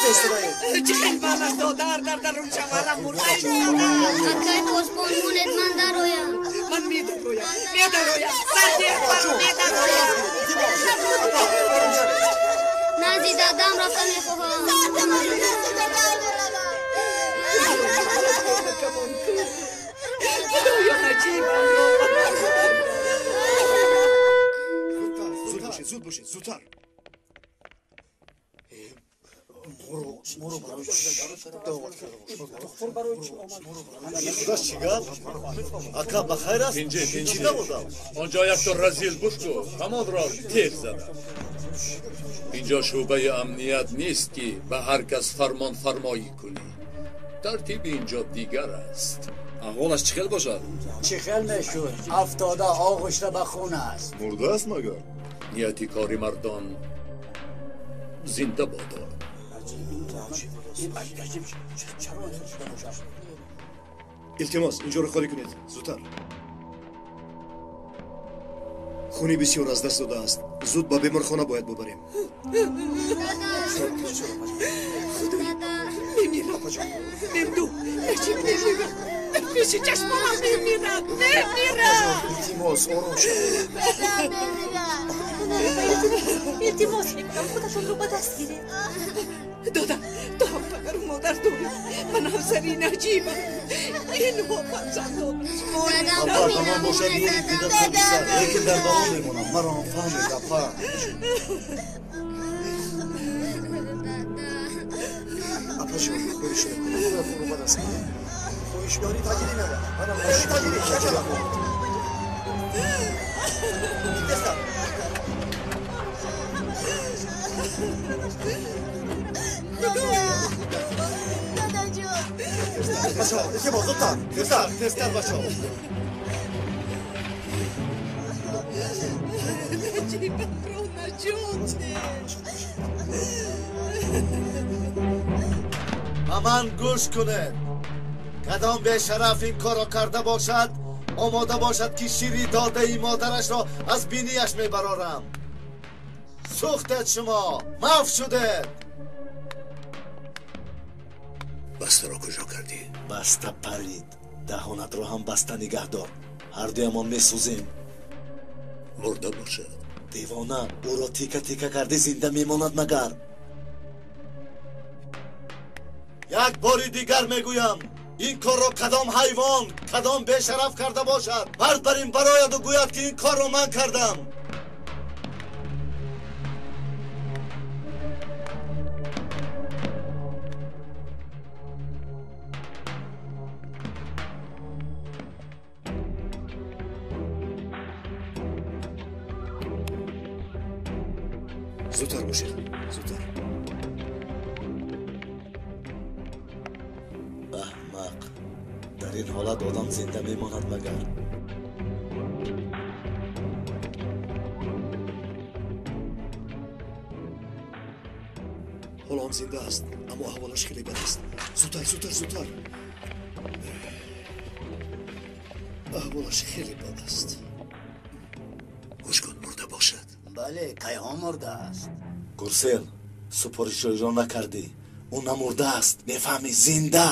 چه من تو در اون شوارم مرده اکای پاسپون مونت من درویم من میدرویم سردی من میدرویم نزی دادم رفتم میخواهم زود باشید زودتر چی گفت؟ اکا بخیر است؟ چی نبودم؟ آنجا یک تو رزیل گوش کو همان را تیر زدم اینجا شعبه امنیت نیست که به هر کس فرمان فرمایی کنی ترتیب اینجا دیگر است احوالش چخل باشد؟ چخل میشود افتاده آغشته به خون است مرده است مگر؟ نیتی کاری مردان زنده بادا التماس اینجا رو خالی کنید زودتر خونی بسیار از دست داده است زود با بیمارخانه باید ببریم میمیرم نمدو نجیب نمیرم پیش چشمم میمیرم التماس آروم شد التماس میکنم خودشون رو با دست گیره دادم پدر و مادر دویم من همسری نجیبم این فرزندان اپا تمام باشد نوری پیدا خودی سر یکی در دوام میمونم مرا فهمید اپا اپا شد خویش رو با دست گیره خویش بیاری تاگیری نده منم باشی تاگیری شکل دستم بچه ها یکی با زودتر تستر بچه ها نجیبم رو نجاته من گوش کنه کدام به شرف این کارو کرده باشد آماده باشد که شیری داده ای مادرش را از بینیش میبرارم سوختت شما معاف شده بسته را کجا کردی؟ بسته پرید دهانت رو هم بسته نگه دار هر دویمان میسوزیم مرده باشد دیوانه او را تیکه تیکه کرده زنده میماند مگر یک باری دیگر میگویم این کار را کدام حیوان کدام بیشرف کرده باشد مرد بریم براید و گوید که این کار را من کردم زودتر باشید زودتر احمق در این حالت آدم زنده میماند مگر حالا هم زنده است اما احوالش خیلی بد است زودتر احوالش خیلی بد است گوش کن مرده باشد بله کیهان مرده است گرسل سپارش را نکردی او نمرده است میفهمی زنده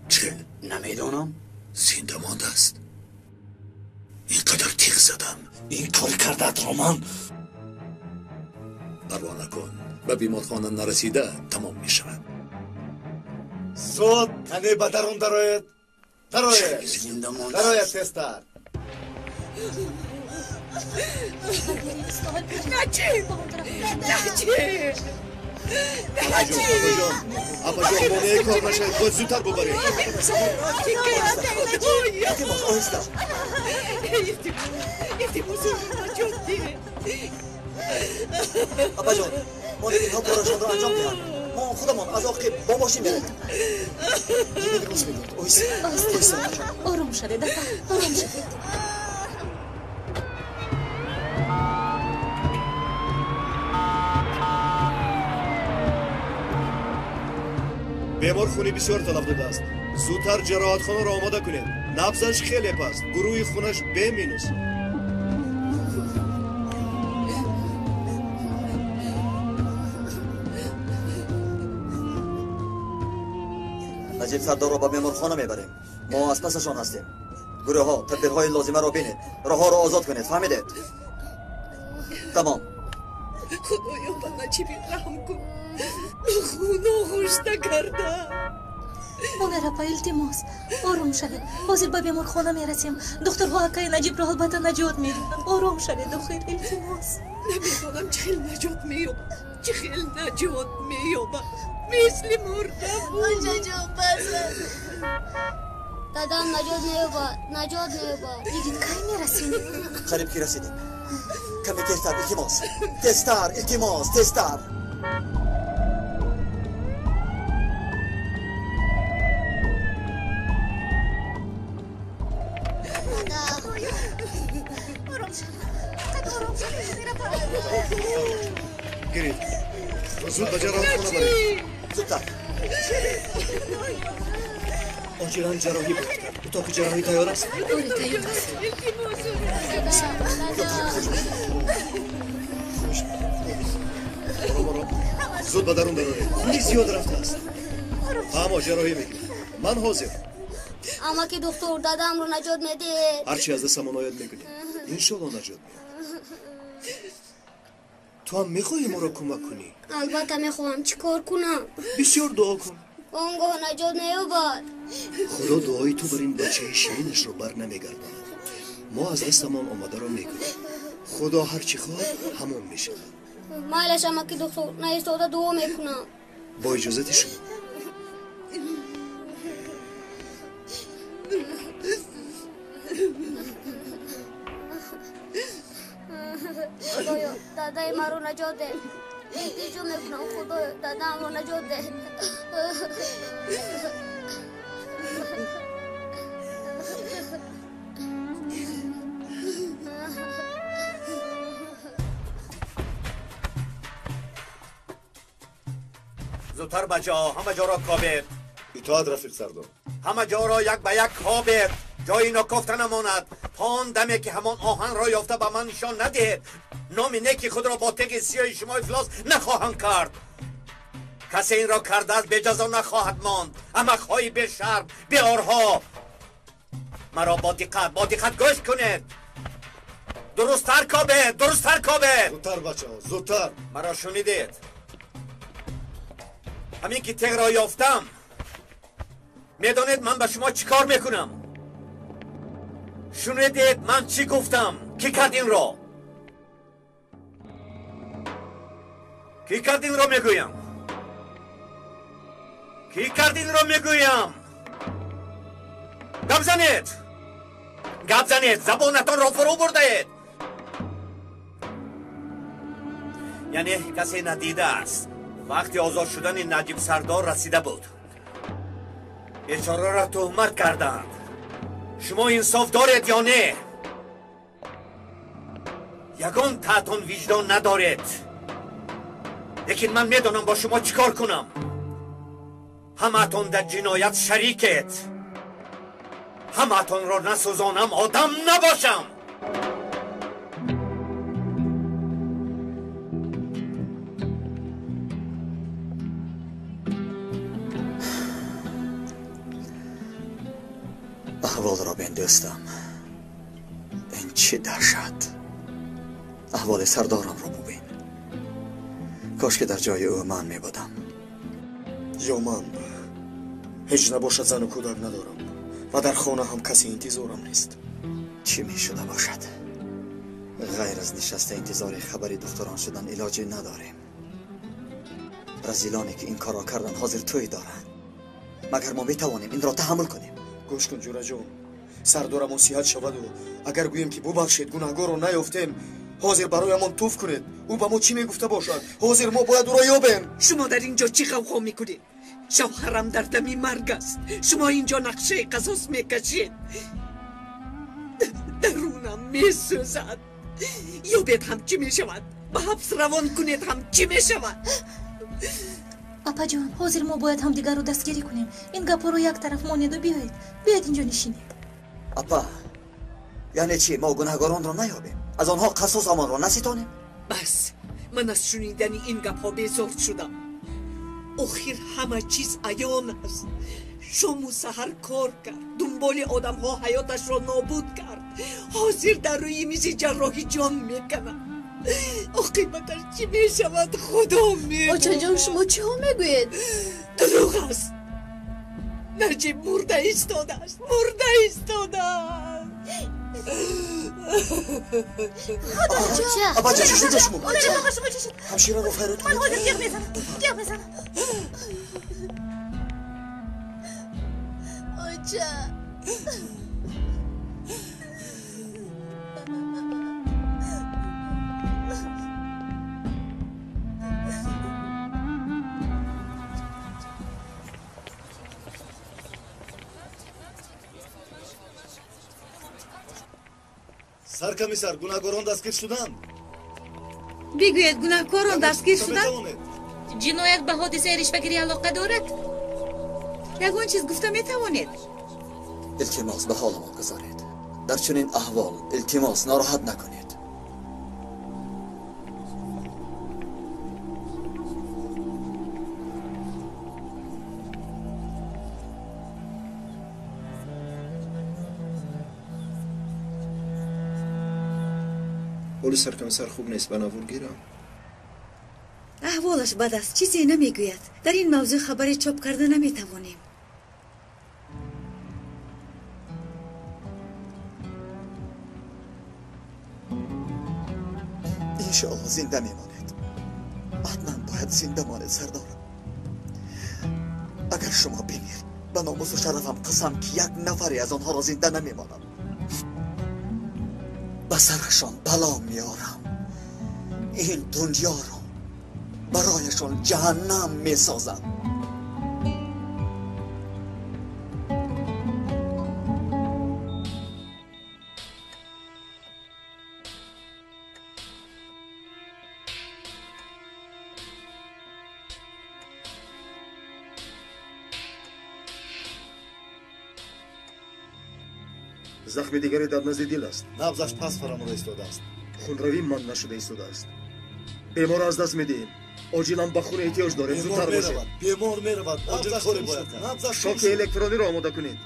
چه؟ نمیدونم زنده مانده است اینقدر تیغ زدم این کاری کردت را من پروا نکن به بیمارخانه نرسیده تمام می شود زود کنی به درون درایت تستر نجیب اپا جان مانعه کار نشه باید زودتر ببریم اپا جان ما اینها کارشان را انجام دهند ما خودمان از آقی با ماشین بریم جیبه درست بگید اویسا آروم شده دفعه آروم شده بیمار خونی بسیار طلب داده است زودتر جراحت خانه را آماده کنید نبضش خیلی پست گروه خونش به مینوس نجیب سردار را به بیمارخانه میبریم. ما از پسشان هستیم. گروه ها تدبیرهای لازمه را بینید. راه ها را آزاد کنید. فهمیدید؟ تمام. خدایا به نجیبی رحم کن. خونه خوشته کرده. مادر اپا التماس آروم شوید. حاضر به بیمارخانه میرسیم. دکترها اکای نجیب را البته نجات میدن. آروم شوید دختر التماس. نمیدانم چه خیل نجات مییابد. چه خیل نجات مییابد. مثل مرده بود. آنجا جان بسه دادم نجات نیابد. دیدید که میرسیم. قریب که رسیدیم. کمی تیزتر التماس. تیزتر التماس. تیزتر. گرید زود به جراحتخانه برید. زودتر. آجیلان جراحی باید کرد. اتاق جراحی تیار است؟ برو زود به درون برارید. خونی زیاد رفته است. اما جراحی میگیرید. من حاضر. اما که دکتر دادم رو نجات میده. هرچی از دستمان آید میگوییم. انشالله نجات میده. تو هم میخواهی ما را کمک کنی؟ البته میخواهم. چیکار کنم؟ بسیار دعا کن. آنگاه نجات نیابد. خدا دعای تو بر این بچه شیرینش رو بر نمیگرداند. ما از دستمان آمده را میکنیم. خدا هر چی خواهد همون میشه. مایلش اما که دکتر نایستاده دعا میکنم. با اجازت شما. خدایا دادای من رو نجات ده. ایجو میکنم خدایا دادم رو نجات ده. زودتر بچه ها همه جا را کابید. اطاعت رفیق سردار. همه جا را یک به یک کابید. جایی نکفته نماند. پان دمی که همان آهن را یافته به من نشان ندهید. نام نیکی خود را با تیغ سیاه شما افلاس نخواهند کرد. کسی این را کرده است به جزا نخواهد ماند. اما خواهی به شرم به آرها. مرا با دقت گوش کنید. درستتر کابید. زودتر بچه ها زودتر. مرا شنیدید؟ همین که تیغ را یافتم میدانید من به شما چی کار میکنم؟ شنیدید من چی گفتم؟ کی کرد این را؟ کی کرد این را میگویم؟ گپ زنید زبانتان را فرو برده. یعنی کسی ندیده است وقتی آزاد شدن نجیب سردار رسیده بود بیچاره را تهمت کردند. شما انصاف دارید یا نه؟ یگان تحتون وجدان ندارید. لیکن من میدانم با شما چیکار کنم. همتون در جنایت شریکید. همتون را نسوزانم آدم نباشم. احوال را بندستم. این چه دهشت. احوال سردارم را ببین. کاش که در جای او من می بودم. یا من هیچ نباشد زن و کودک ندارم و در خانه هم کسی انتظارم نیست. چی می شده باشد؟ غیر از نشسته انتظار خبری دختران شدن علاجی نداریم. رزیلانی که این کارا کردن حاضر توی دارن. مگر ما می توانیم این را تحمل کنیم؟ گوش کن جورا جون. سردارمون صحت شود و اگر گوییم که ببخشید گناهگار رو نیافتیم حاضر برایمان توف کنید. او به ما چی میگفته باشد؟ حاضر ما باید او را یابیم. شما در اینجا چی غوغا میکنید؟ شوهرم در دمی مرگ است. شما اینجا نقشه قصاص میکشید. درونم میسوزد. یابید هم چی میشود؟ به حبس روان کنید هم چی میشود؟ اپا جان حاضر ما باید هم دیگر رو دستگیری کنیم. این گپا رو یک طرف مانید و بیایید اینجا نشینید. اپا یعنی چی؟ ما گناهگاران را نیابیم؟ از آنها قصاص آمان را نستانیم؟ بس من از شنیدن این گپا بیزار شدم. آخر همه چیز عیان است. شامو سحر کار کرد، دنبال آدم ها حیاتش را نابود کرد. حاضر در روی میز جراحی جان میکنه. عاقبتش چی میشود خدا میدونه. آچا جان شما چی ها میگوید؟ دروغ است. نجیب مرده ایستاده است. ابا چه شده شما؟ اون رو شما چی شد؟ همشیره رو خیرت من حاضر جیغ بزنم. آچا سرکمیسر گناهکاران دستگیر شدند. بگوید گناهکاران دستگیر شدند؟ جنایت به حادثه رشوه‌گیری علاقه دارد؟ یگان چیز گفته میتوانید؟ التماس به حالمان گذارید. در چنین احوال التماس ناراحت نکنید. حال سرکمیسر خوب نیست، بناور گیرم. احوالش بد است، چیزی نمیگوید. در این موضوع خبری چاپ کرده نمیتوانیم. انشاءالله زنده میماند. حتما باید زنده ماند سردارم. اگر شما بمیرید به ناموس و شرفم قسم که یک نفری از آنها را زنده نمیمانم. به سرشان بلا میارم. این دنیا را برایشان جهنم میسازم. زخم دیگری در نزد دل است. نبضش پس فراموده ایستاده است. خونروی من نشده ایستاده است. بیمار از دست میدیم. عاجلا به خون احتیاج داریم. زودتر باشید. بیمار میرود. نبضش کاری باید کرد. شوک الکترونی را آماده کنید.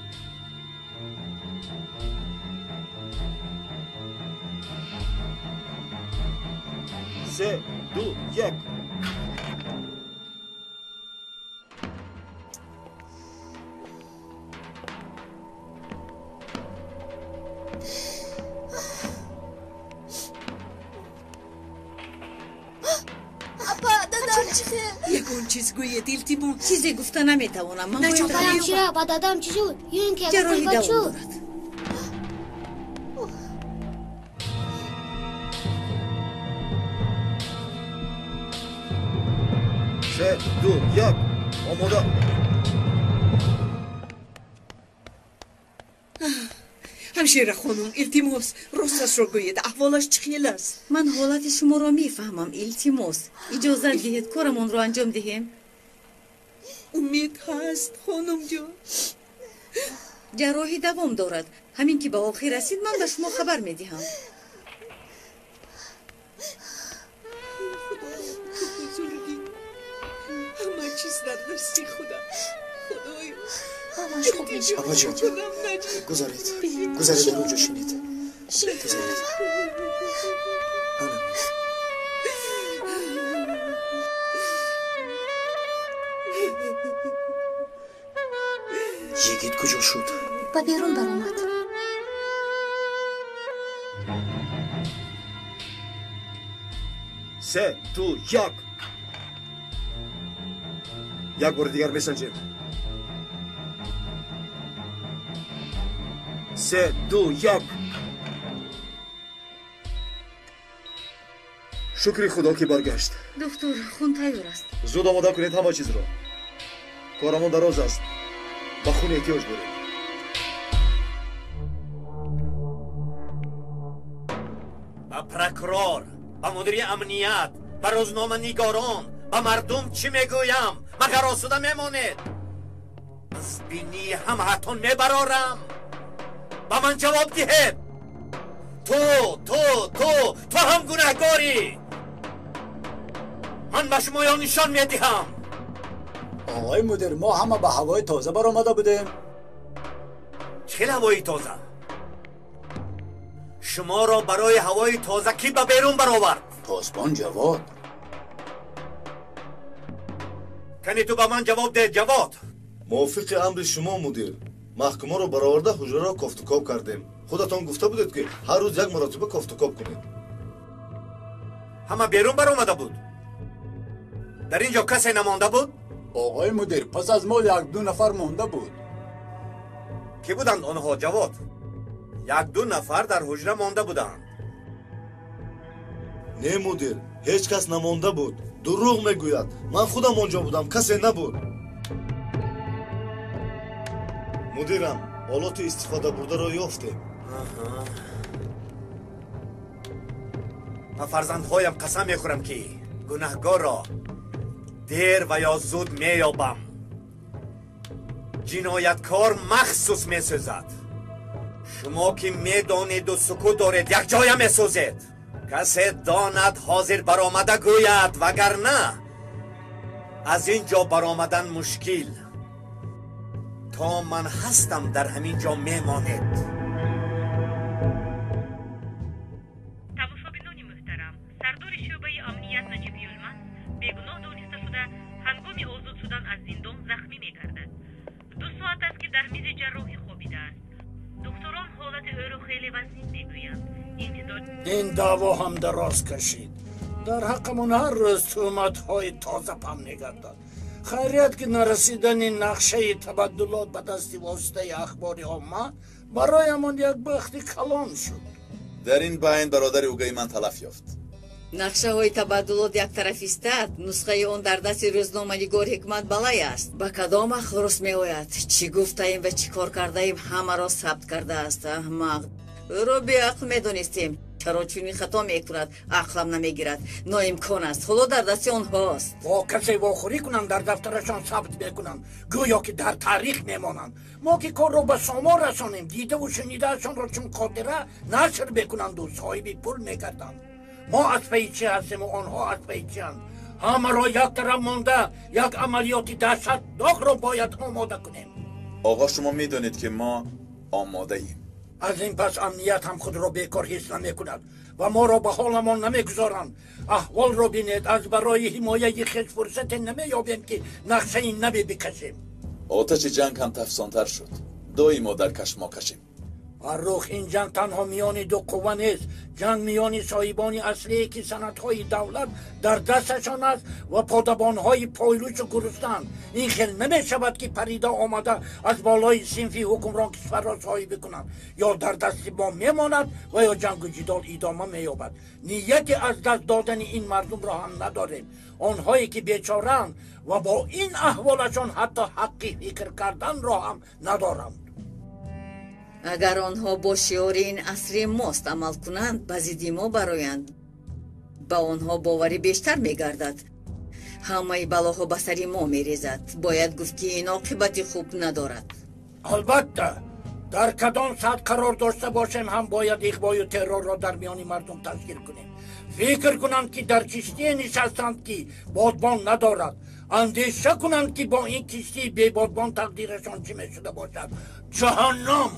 3 2 1 یکون چیز گوید التماس. چیزی گفته نمیتوانم. من نجیب همشیره با دادم چی شد؟ یون که جراحی دوام دارد. 3 2 1 آماده. همشیره خانم التماس راستش را گوید. احوالش چخیل است. من حالت شما را میفهمم التماس. اجازه دهید کارمان را انجام دهیم. امید هست خانم جان. جراحی دوام دارد. همین که به آخر رسید من به شما خبر میدهم. همه چیز در دست خدا. خدایا همش خوب میشه. ابا جان گذارید در اونجا شینید. گذارید. یگید کجا شد؟ با بیرون برآمد. سه دو یک بار دیگر میسنجیم. 3 2 1 شکر خدا که برگشت. دکتر خون تیار است. زود آماده کنید همه چیز را. کارمان دراز است. با خون احتیاج داریم. با پروکرور، با مدیر امنیت، با روزنامه نگاران، با مردم چی میگویم؟ مگر آسوده میمانید؟ از بینی همه‌تان میبرارم. با من جواب دهید. تو هم گناهکاری. من به شما یا نشان میدهم. آقای مدیر ما همه به هوای تازه برآمده بودیم. چه هوای تازه؟ شما را برای هوای تازه کی به بیرون برآورد؟ پاسبان جواد. کنی تو به من جواب ده جواد. موافق امر شما مدیر. محکوما رو برآورده حجره را کافتوکاب کردیم. خودتان گفته بودید که هر روز یک مرتبه کافتوکاب کنید. همه بیرون برآمده بود. در اینجا کسی نمانده بود؟ آقای مدیر پس از ما یک دو نفر مانده بود. کی بودند آنها جواد؟ یک دو نفر در حجره مانده بودند. نه مدیر، هیچ کس نمانده بود. دروغ میگوید. من خودم آنجا بودم، کسی نبود. مدیرم، آلات استفاده برده را یافتیم. من فرزندهایم قسم میخورم که گناهگار را دیر و یا زود مییابم. جنایتکار مخصوص میسوزد. شما که میدانید و سکوت دارید یک جایم میسوزید. کسی داند حاضر برآمده گوید، وگرنه از اینجا برآمدن مشکل. تا من هستم در همین جا میمانید. تماشابینان محترم، سردار شعبه امنیت نجیب یلمند بیگناه دانسته شده هنگام آزاد شدن از زندان زخمی میگردد. 2 ساعت است که در میز جراحی خوابیده است. دکتران حالت او را خیلی وسیع میگویند. این دعوا هم دراز کشید. در حقمون هر روز تهمت‌های تازه پم میگردد. خیریت که نرسیدن این نقشه تبدلات به دست واسطه اخبار عامه برایمان یک بخت کلان شد. در این بین برادر اوگای من تلف یافت. نقشه های تبدلات یک طرفیستد. نسخه آن در دست روزنامه‌نگار حکمت بالای است. با کدام اخبارست میآید؟ چی گفتیم و چی کار کردیم همه را ثبت کرده است. احمق رو بی عقل میدانستیم. چرا چنین خطا میکند؟ عقلم نمیگیرد. ناامکان است. خدا در دست آنهاست. با کسی واخوری کنند در دفترشان ثبت میکنند، گویا که در تاریخ میمانند. ما که کار رو به شما رسانیم، دیده و شنیدهشان را چون خاطره نشر بکنند و صاحب پول میگردند. ما از پیچی هستیم و آنها از پیچی هستند. همه را یک طرف مانده یک عملیاتی دهشتناک را باید آماده کنیم. آقا شما میدانید که ما آماده ایم. از این پس امنیت هم خود را بیکار حس نمی کند و ما را به حالمان نمی گذارند. احوال را بینید، از برای حمایه خیش فرصت نمی یابیم که نقشه این نبی بکشیم. آتش جنگ هم تفسانتر شد. دوی ما در کشماکشیم. فرخ این جنگ تنها میان دو قوه نیست. جنگ میان صاحبان اصلی که سندهای دولت در دستشان است و پادبانهای پایلوچ و گرستان. این خیل نمی شود که پریدا آمده از بالای صنفی حکمران کشور را صاحب کنند. یا در دست ما میماند و یا جنگ و جدال ادامه مییابد. نیتی از دست دادن این مردم را هم نداریم. آنهایی که بیچاره‌اند و با این احوالشان حتی حقی فکر کردن را هم ندارند. اگر آنها با شعار این عصر ماست عمل کنند، به ضد ما برآیند، با آنها باوری بیشتر میگردد. همه بلاها به سر ما میریزد. باید گفت که این عاقبت خوب ندارد. البته در کدام سطح قرار داشته باشیم هم باید اغوا و ترور را در میان مردم تشکیل کنیم. فکر کنند که در کشتی نشستند که بادبان ندارد. اندیشه کنند که با این کشتی بی بادبان تقدیرشان چه می شده باشد. جهنم.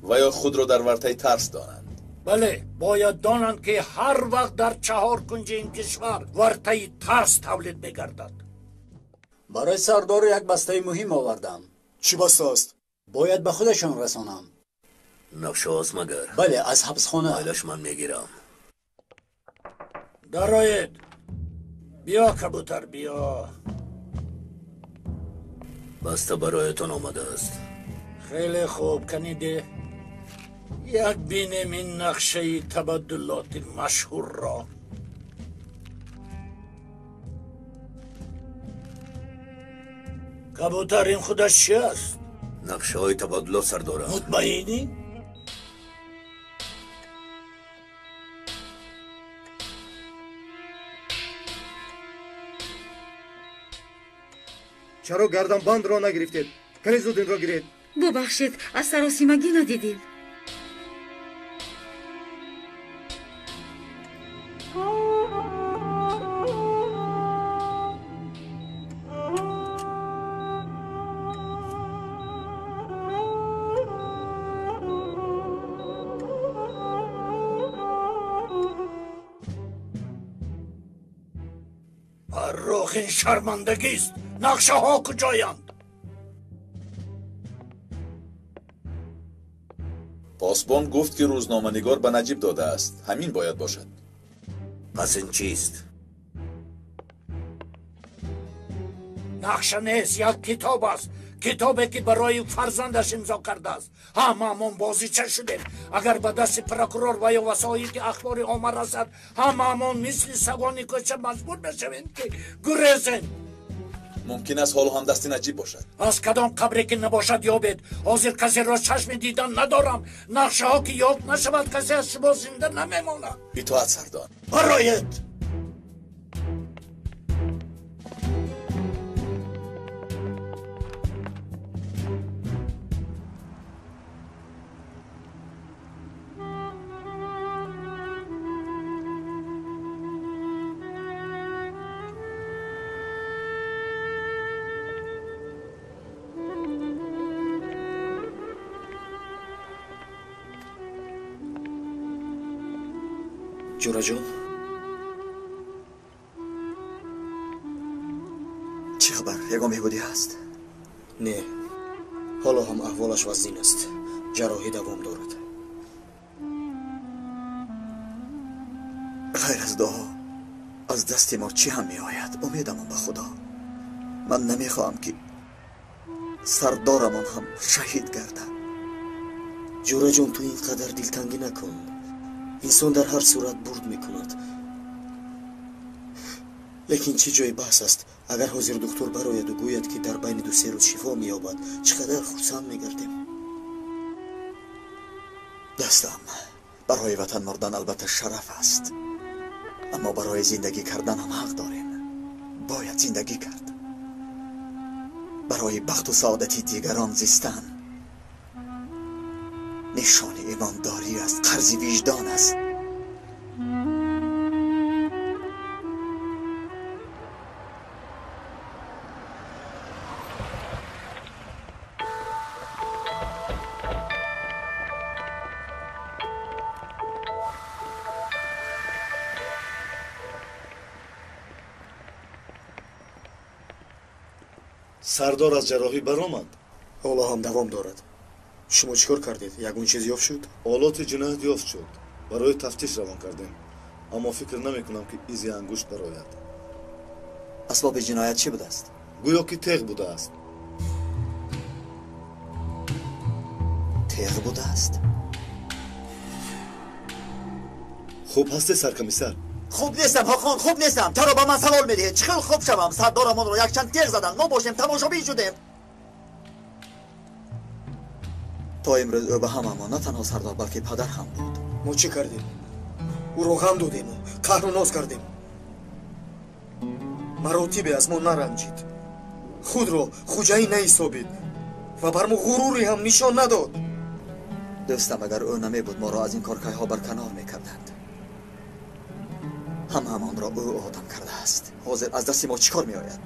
و یا خود را در ورطه ترس دانند. بله، باید دانند که هر وقت در 4 کنج این کشور ورطه ترس تولید میگردد. برای سردار یک بسته مهم آوردم. چی بسته است؟ باید به خودشان رسانم. نقشه هاست مگر؟ بله، از حبسخانه. حالش من میگیرم. درایید. بیا کبوتر بیا. بسته برایتان آمده است. خیلی خوب، کنیده یک بینیم این نقشه تبدلات مشهور را. کبوتر این خودش چی است؟ نقشه های تبدلات سردارم. مطمئنی؟ چرا گردن بند را نگرفتید؟ کنی زود این را گیرید. ببخشید، از سراسیمگی ندیدیم. آخه این شرمندگی است. نقشه ها کجایند؟ پاسبان گفت که روزنامه‌نگار به نجیب داده است. همین باید باشد. پس این چیست؟ نقشه نیست، یک کتاب است. کتابی که برای فرزندش امضا کرده است. هممون بازیچه شدیم. اگر به دست پروکورور و یا وسایط اخبار عامه رسد، هممون مثل سگانی کشته مجبور بشویم که گریزیم. ممکن است حال هم دست نجیب باشد. از کدام قبری که نباشد یابید. حاضر کسی را چشم دیدن ندارم. نقشه ها که یاد نشود کسی از شما زنده نمیماند. اطاعت سردار. برایت جورا جون چه خبر؟ یگام بهبودی هست؟ نه، حالا هم احوالش وزین است. جراحی دوام دارد. غیر از دعا از دست ما چی هم می آید؟ امیدم به خدا. من نمیخواهم که سردارمان هم شهید گردد. جورا جون تو اینقدر دلتنگی نکن. انسان در هر صورت برد میکند. لیکن چه جای بحث است؟ اگر حاضر دکتر براید و گوید که در بین 2-3 روز شفا مییابد، چقدر خرسند میگردیم. دستم برای وطن مردن البته شرف است، اما برای زندگی کردن هم حق داریم. باید زندگی کرد. برای بخت و سعادتی دیگران زیستن نشان ایمانداری است، قرض وجدان است. سردار از جراحی برآمد. حالا هم دوام دارد. شما چیکار کردید؟ یگون چیز یافت شد؟ آلات جنایت یافت شد. برای تفتیش روان کردیم. اما فکر نمیکنم که ایزی انگشت براید. اسباب جنایت چی بوده است؟ گویا که تیغ بوده است. تیغ بوده است؟ خوب هستی سرکمیسر؟ خوب نیستم حاخان، خوب نیستم. چرا با من سوال میدهید؟ چخیل خوب شوم؟ سردارمان رو یک چند تیغ زدن، ما باشیم تماشابی شدیم. تا امروز او به همه نه تنها سردار بلکه پدر هم بود. ما چی کردیم؟ او رو غم دادیم، قهر و ناز کردیم. مراتبی از ما نرنجید، خود رو خوجایی نایستابید و بر ما غروری هم نشان نداد. دوستم اگر او نمی بود ما را از این کارکای ها برکنار میکردند. همه را او آدم کرده است. حاضر از دست ما چیکار می آید؟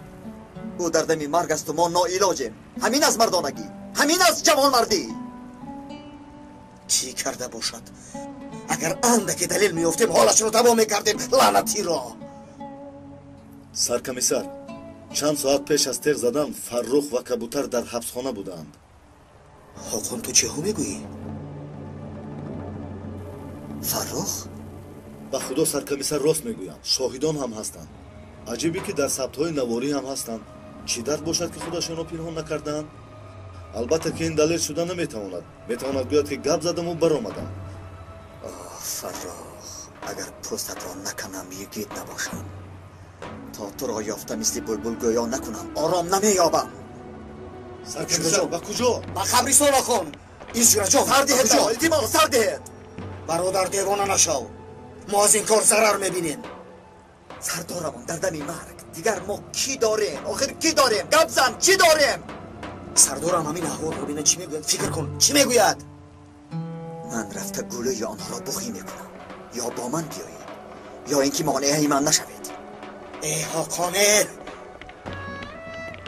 او در دم مرگ است و ما ناعلاجیم. همین از مردانگی، همین از جوان مردی. چی کرده باشد؟ اگر اندکی دلیل میافتیم حالش رو تمام میکردیم. لعنتی را. سرکمیسر، چند ساعت پیش از تیغ زدن فرخ و کبوتر در حبسخانه بودند. حاکم تو چه ها میگویی؟ فرخ؟ به خدا سرکمیسر راست میگویم. شاهدان هم هستند. عجیبی که در ثبت‌های نواری هم هستند. چی درد باشد که خودشان را پنهان نکردند؟ البته که این دلیل شده نمیتواند. میتواند گوید که گپ زدم و برآمدم. فرخ، اگر پوستت را نکنم یگید نباشم، تا تو را یافته مثل بلبل گویا نکنم آرام نمییابم. سرکمیسر به کجا؟ به قبرستان آخون. این سرجان سر دهید را، التماس سر دهید. برادر دیوانه نشو. ما از این کار ضرر میبینیم. سردارمان در دم مرگ دیگر ما کی داریم؟ آخر کی داریم؟ گپ زن، چی داریم؟ سردارم همین احوال رو بینه چی میگوید؟ فکر کن چی میگوید؟ من رفته گلوی آنها را بخی میکنم. یا با من بیایید یا اینکه مانع من نشوید. ای حاکانه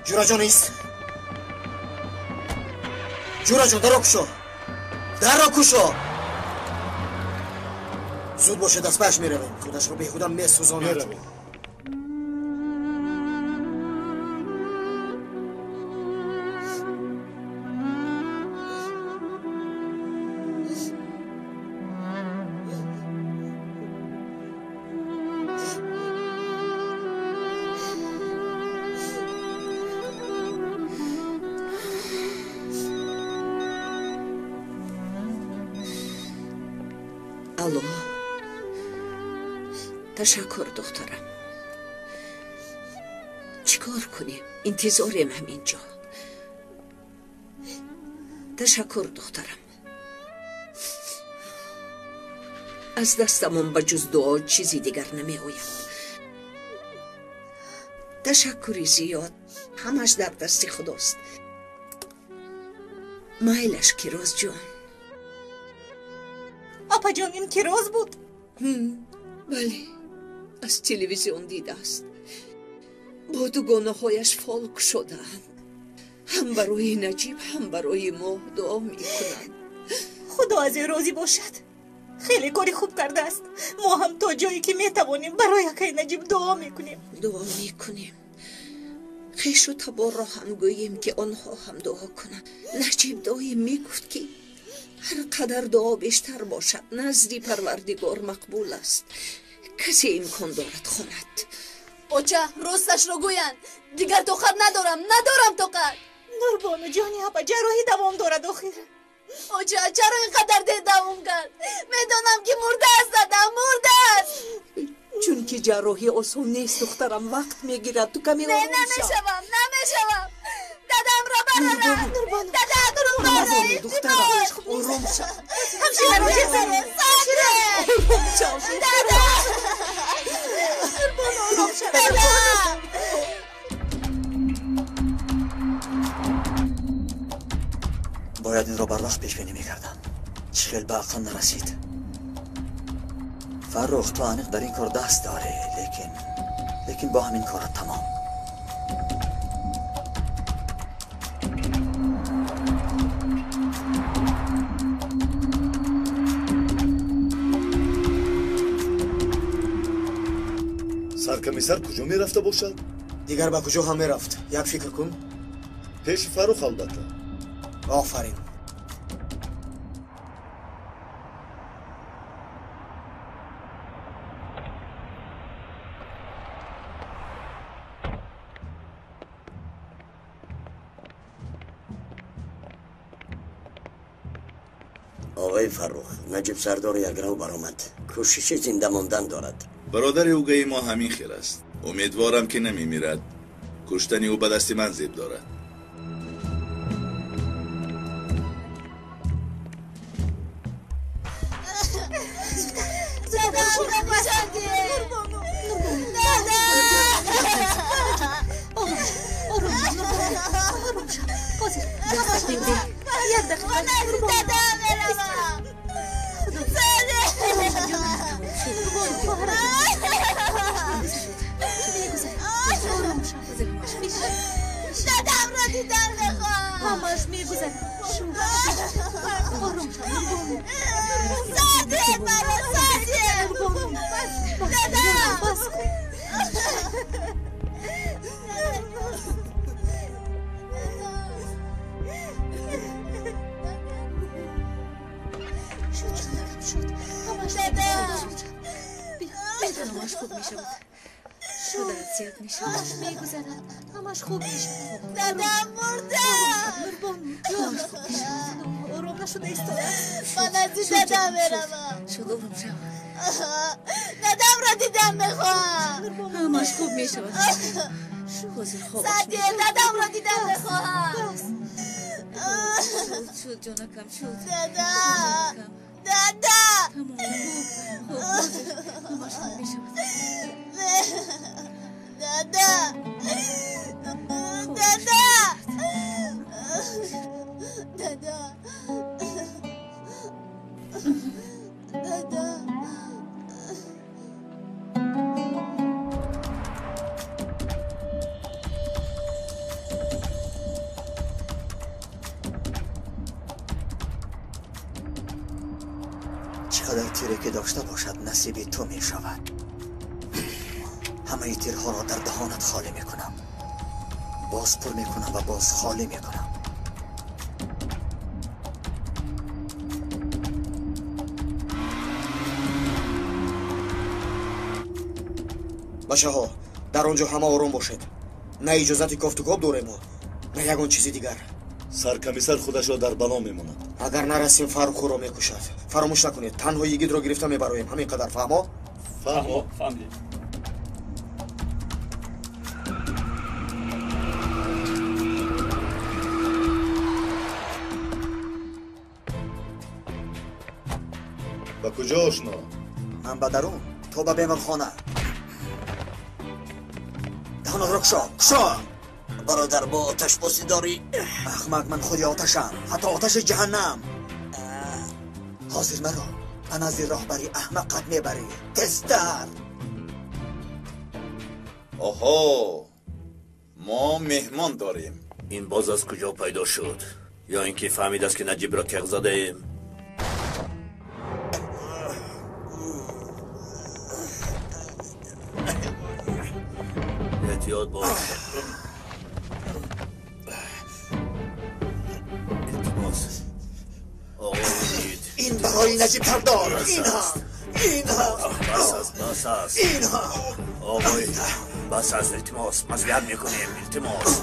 جورا جان نیست. جورا جان در کشو، در کشو. زود باشه دست بش میرویم. خودش رو به خودم میسوزاند. الو تشکر دخترم چیکار کنیم انتظاریم همینجا تشکر دخترم از دستمون به جز دعا چیزی دیگر نمی آید تشکری زیاد همش در دست خداست مایلش کیروز جان آپا جان این کیروز بود بله از تلویزیون دیده است با دوگانه هایش فالک شدند هم برای نجیب هم برای ما دعا می کنند خدا از راضی باشد خیلی کاری خوب کرده است ما هم تا جایی که می توانیم برای اکای نجیب دعا می کنیم خیش و تبار را هم گوییم که آنها هم دعا کنند نجیب دایم می گفت که هر قدر دعا بیشتر باشد نزد پروردگار مقبول است کسی امکان دارد خواند اوچه راستش رو گوین دیگر طاقت ندارم طاقت نوربانو جانی آپا جراحی دوام دارد آخر اوچه چرا اینقدر ده دوام کرد میدانم که مرده است دادم مرده است چون که جراحی آسان نیست دخترم وقت میگیرد تو کمی آروم شو نمیشوم دادم را برارم دادم رو برارم دخترم آروم شو همشیره رو جزاره آروم شو باید این را بر وقت پیش بینی میکردم چخیل به عقل نرسید فرخ تو انق در این کار دست داره لیکن با همین کارت تمام سرکمیسر کجا می رفته باشد؟ دیگر به کجا هم می رفت یک فکر کن پیش فروخ البته آفرین آقای فروخ نجیب سردار یلگرو برآمد کوشش زنده ماندن دارد برادر اوگه ما همین خیر است امیدوارم که نمی میرد کشتن او به دست من زیب دارد دادم را دیدن بخواه همش میگذره آروم شد سادی برا سادی دادم بس کن شد همش خوب میشه شدت زیاد میشه همش میگذرد همش خوب میشه دادم مرده همش خوب میشه آروم نشده ایستاده من از دادم بروم شد آروم شد دادم را دیدم بخواه همش خوب میشه سادی دادم را دیدم بخواه شد جانکم شد دادم همش خوب میشه دادا چقدر تیره که داشته باشد نصیب تو می شود همه تیرها را در دهانت خالی می کنم باز پر می کنم و باز خالی می کنم بچه ها در آنجا همه آروم باشید نه اجازت کافت و کاب داره ما نه یگان چیزی دیگر سرکمیسر خودش را در بلا میماند. اگر نرسیم فروخو را میکشد. فراموش نکنید تنها یگید را گرفته میبرایم. همینقدر فهمو؟ فهمیدیم. با کجا آشنا؟ من به درون، تو به بیمارخانه. دهانت را کشا. برادر با آتش باسی داری؟ احمق، من خودی آتشم، حتی آتش جهنم. حاضر مرا به نزد راهبری احمقت میبری. تستر. آها، ما مهمان داریم. این باز از کجا پیدا شد؟ یا اینکه فهمید است که نجیب را تق زده ایم؟ احتیاط باش. التماس این برای نجیب سردار. اینها بس است آقای، بس است. التماس مصلحت میکنیم. التماس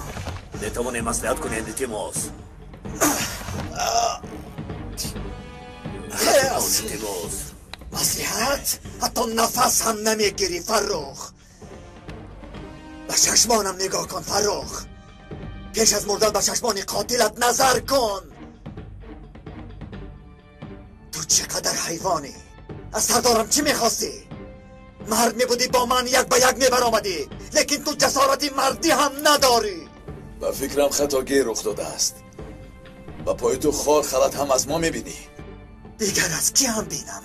نتوانیم مصلحت کنیم. التماس مصلحت؟ حتی نفس هم نمیگیری فرخ. به چشمانم نگاه کن فرخ. پیش از مردن به چشمان قاتلت نظر کن. تو چقدر حیوانی. از سردارم چی میخواستی؟ مرد میبودی با من یک به یک میبر آمدی، لیکن تو جسارتی مردی هم نداری. به فکرم خطاگیر رخ داده است. با پای تو خار خلط هم از ما میبینی. دیگر از کی هم بینم؟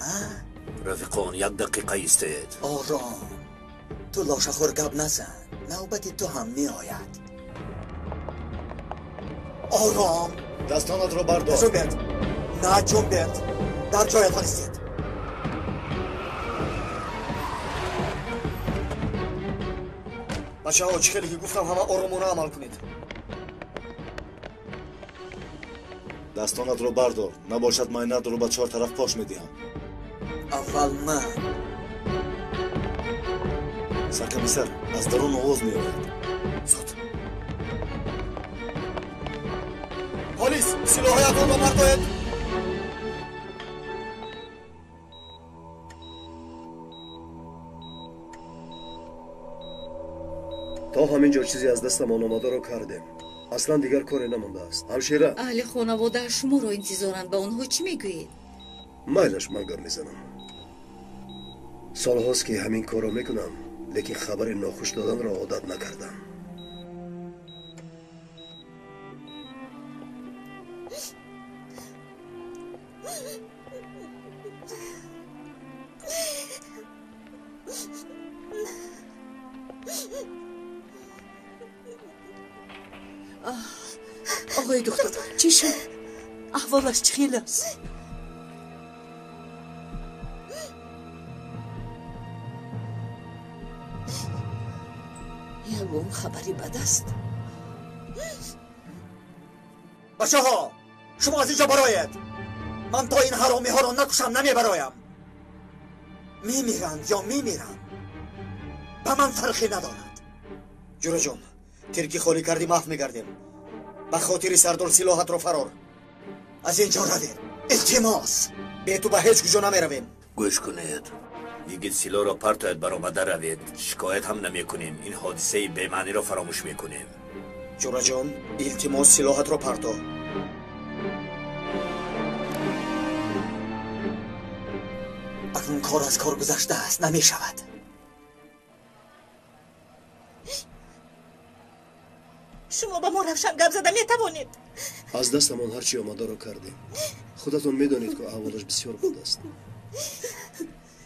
رفیقان یک دقیقه ایستید. آرام، تو لاشخور گپ نزن. نوبتی تو هم میآید. آرام، دستانت را بردار. نجنبید. نجنبید. در جایت وایستید. بچه ها چی خیلی که گفتم همه آرامونه عمل کنید. دستانت را بردار. نباشد معاینت رو به 4 طرف پاش میدیم. اول من. سرکمیسر از درون آواز میآید. زود. پلیس سلاحیتان را بردارید. تا همینجا چیزی از دستمان آمده رو کردیم. اصلا دیگر کاری نمانده است. همشیره، اهل خانواده شما رو انتظارند. به اونها چی میگویید؟ مایلش من گپ میزنم. سال هاست که همین کارو میکنم، لیکن خبر ناخوش دادن را عادت نکردم. آقای دکتر چی شد؟ احوالش چی است؟ یگون خبری بد است. بچه ها شما از اینجا براید. من تا این حرامی ها را نکشم نمیبرایم. میمیرند یا میمیرند به من فرقی ندارد. جورا جون، ترکی خالی کردی محو میگردیم. به خاطر سردار سلاحت رو فرار. از اینجا روید. التماس به تو به هیچ کجا نمیرویم. گوش کنید، یگید سلاح را پرتاید برآمده روید. شکایت هم نمی کنیم. این حادثه بی‌معنی را فراموش میکنیم. جورا جان، التماس سلاحت را پرتا. اکنون کار از کار گذشته است، نمی شود. شما با ما روشن گپ زده می توانید. از دستمان هرچی آمده رو کردیم. خودتون میدانید که احوالش بسیار بد است.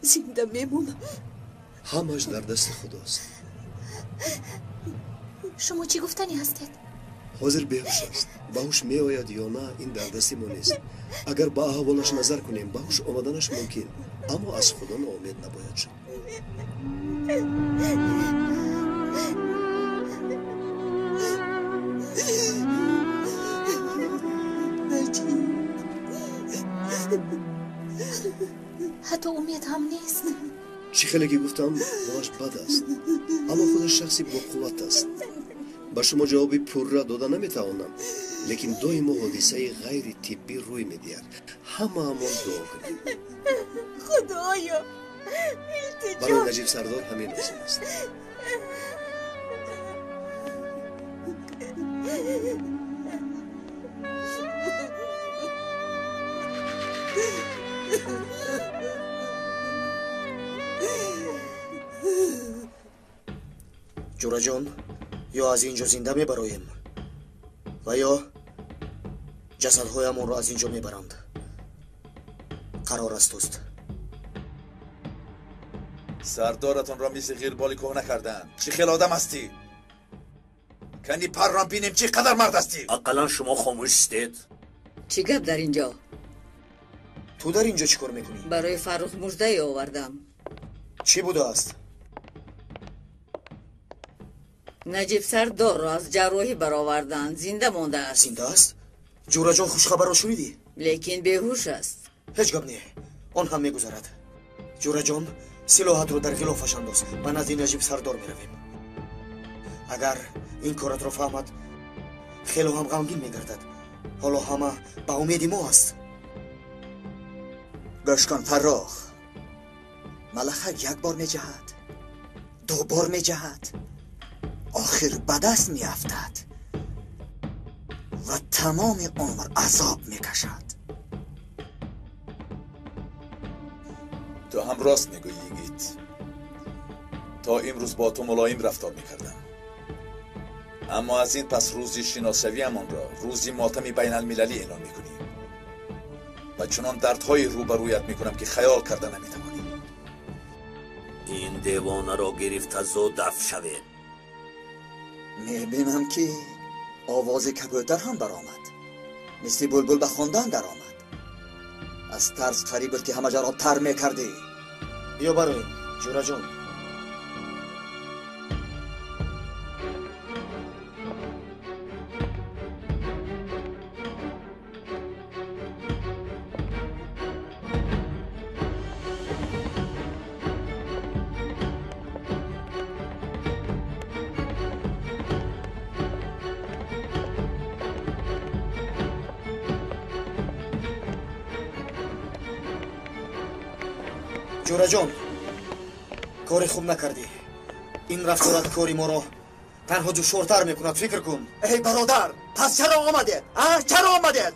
زنده میمونم. همش در دست خداست. شما چی گفتنی هستید؟ حاضر بیهوش است. باهوش می آید یا نه این در دست ما نیست. اگر با احوالش نظر کنیم باهوش آمدنش ممکن، اما از خدا ناامید نباید شد. حتی امید هم نیست. چی خیلی که گفتم حالش بد است، اما خودش شخصی با قوت است. ба шумо ҷавоби пурра дода наметавонам, лекин доимо ҳодисаи ғайри тиббӣ рӯй медиҳад. ҳамаамон дуо кунем. خدایا барои наҷиб сардор ҳамин лозим аст. ҷураҷон, ё аз инҷо зинда мебароем ва ё ҷасадҳоямонро аз инҷо мебаранд. қарор аст дӯст. سردارتون را مثل غیربالی کهنه کردن. چی خیل آدم هستی؟ کنی پرام بینیم چی قدر مرد هستی؟ اقلا شما خاموش استید. چی گپ در اینجا؟ تو در اینجا چی کار میکنی؟ برای فرخ مژده آوردم. چی بوده است؟ نجیب سردار را از جراحی برآوردند. زنده مانده است. زنده است؟ جورا جان خوش خبر را شنیدی؟ لیکن بیهوش است. هیچ گپ نه. آن هم میگذرد. جورا جان سلاحت رو در غلافش انداز. من از این نجیب سردار میرویم. اگر این کارت رو فهمد خیلی هم غمگین میگردد. حالا همه به امید ما است. گوش کن فرخ. ملخه یک بار میجهد، دو بار میجهد، آخر به دست میافتد و تمام عمر عذاب میکشد. تو هم راست میگویی گیت. تا امروز با تو ملایم رفتار میکردم، اما از این پس روزی شناسویمان را روزی ماتم بین المللی اعلان میکنیم و چنان دردهای روبرویت میکنم که خیال کرده نمیتوانی. این دیوانه را گرفت زود دفع شوید. میبینم که آواز کبوتر هم برآمد، مثل بلبل به خواندن در آمد. از ترس قریب که همه جا را تر میکردی. بیا برای جورا جان. جورا جان، کاری خوب نکردی. این رفتارت کاری ما را تنها دشوارتر میکند. فکر کن. ای برادر، پس چرا آمدید؟ چرا آمدید؟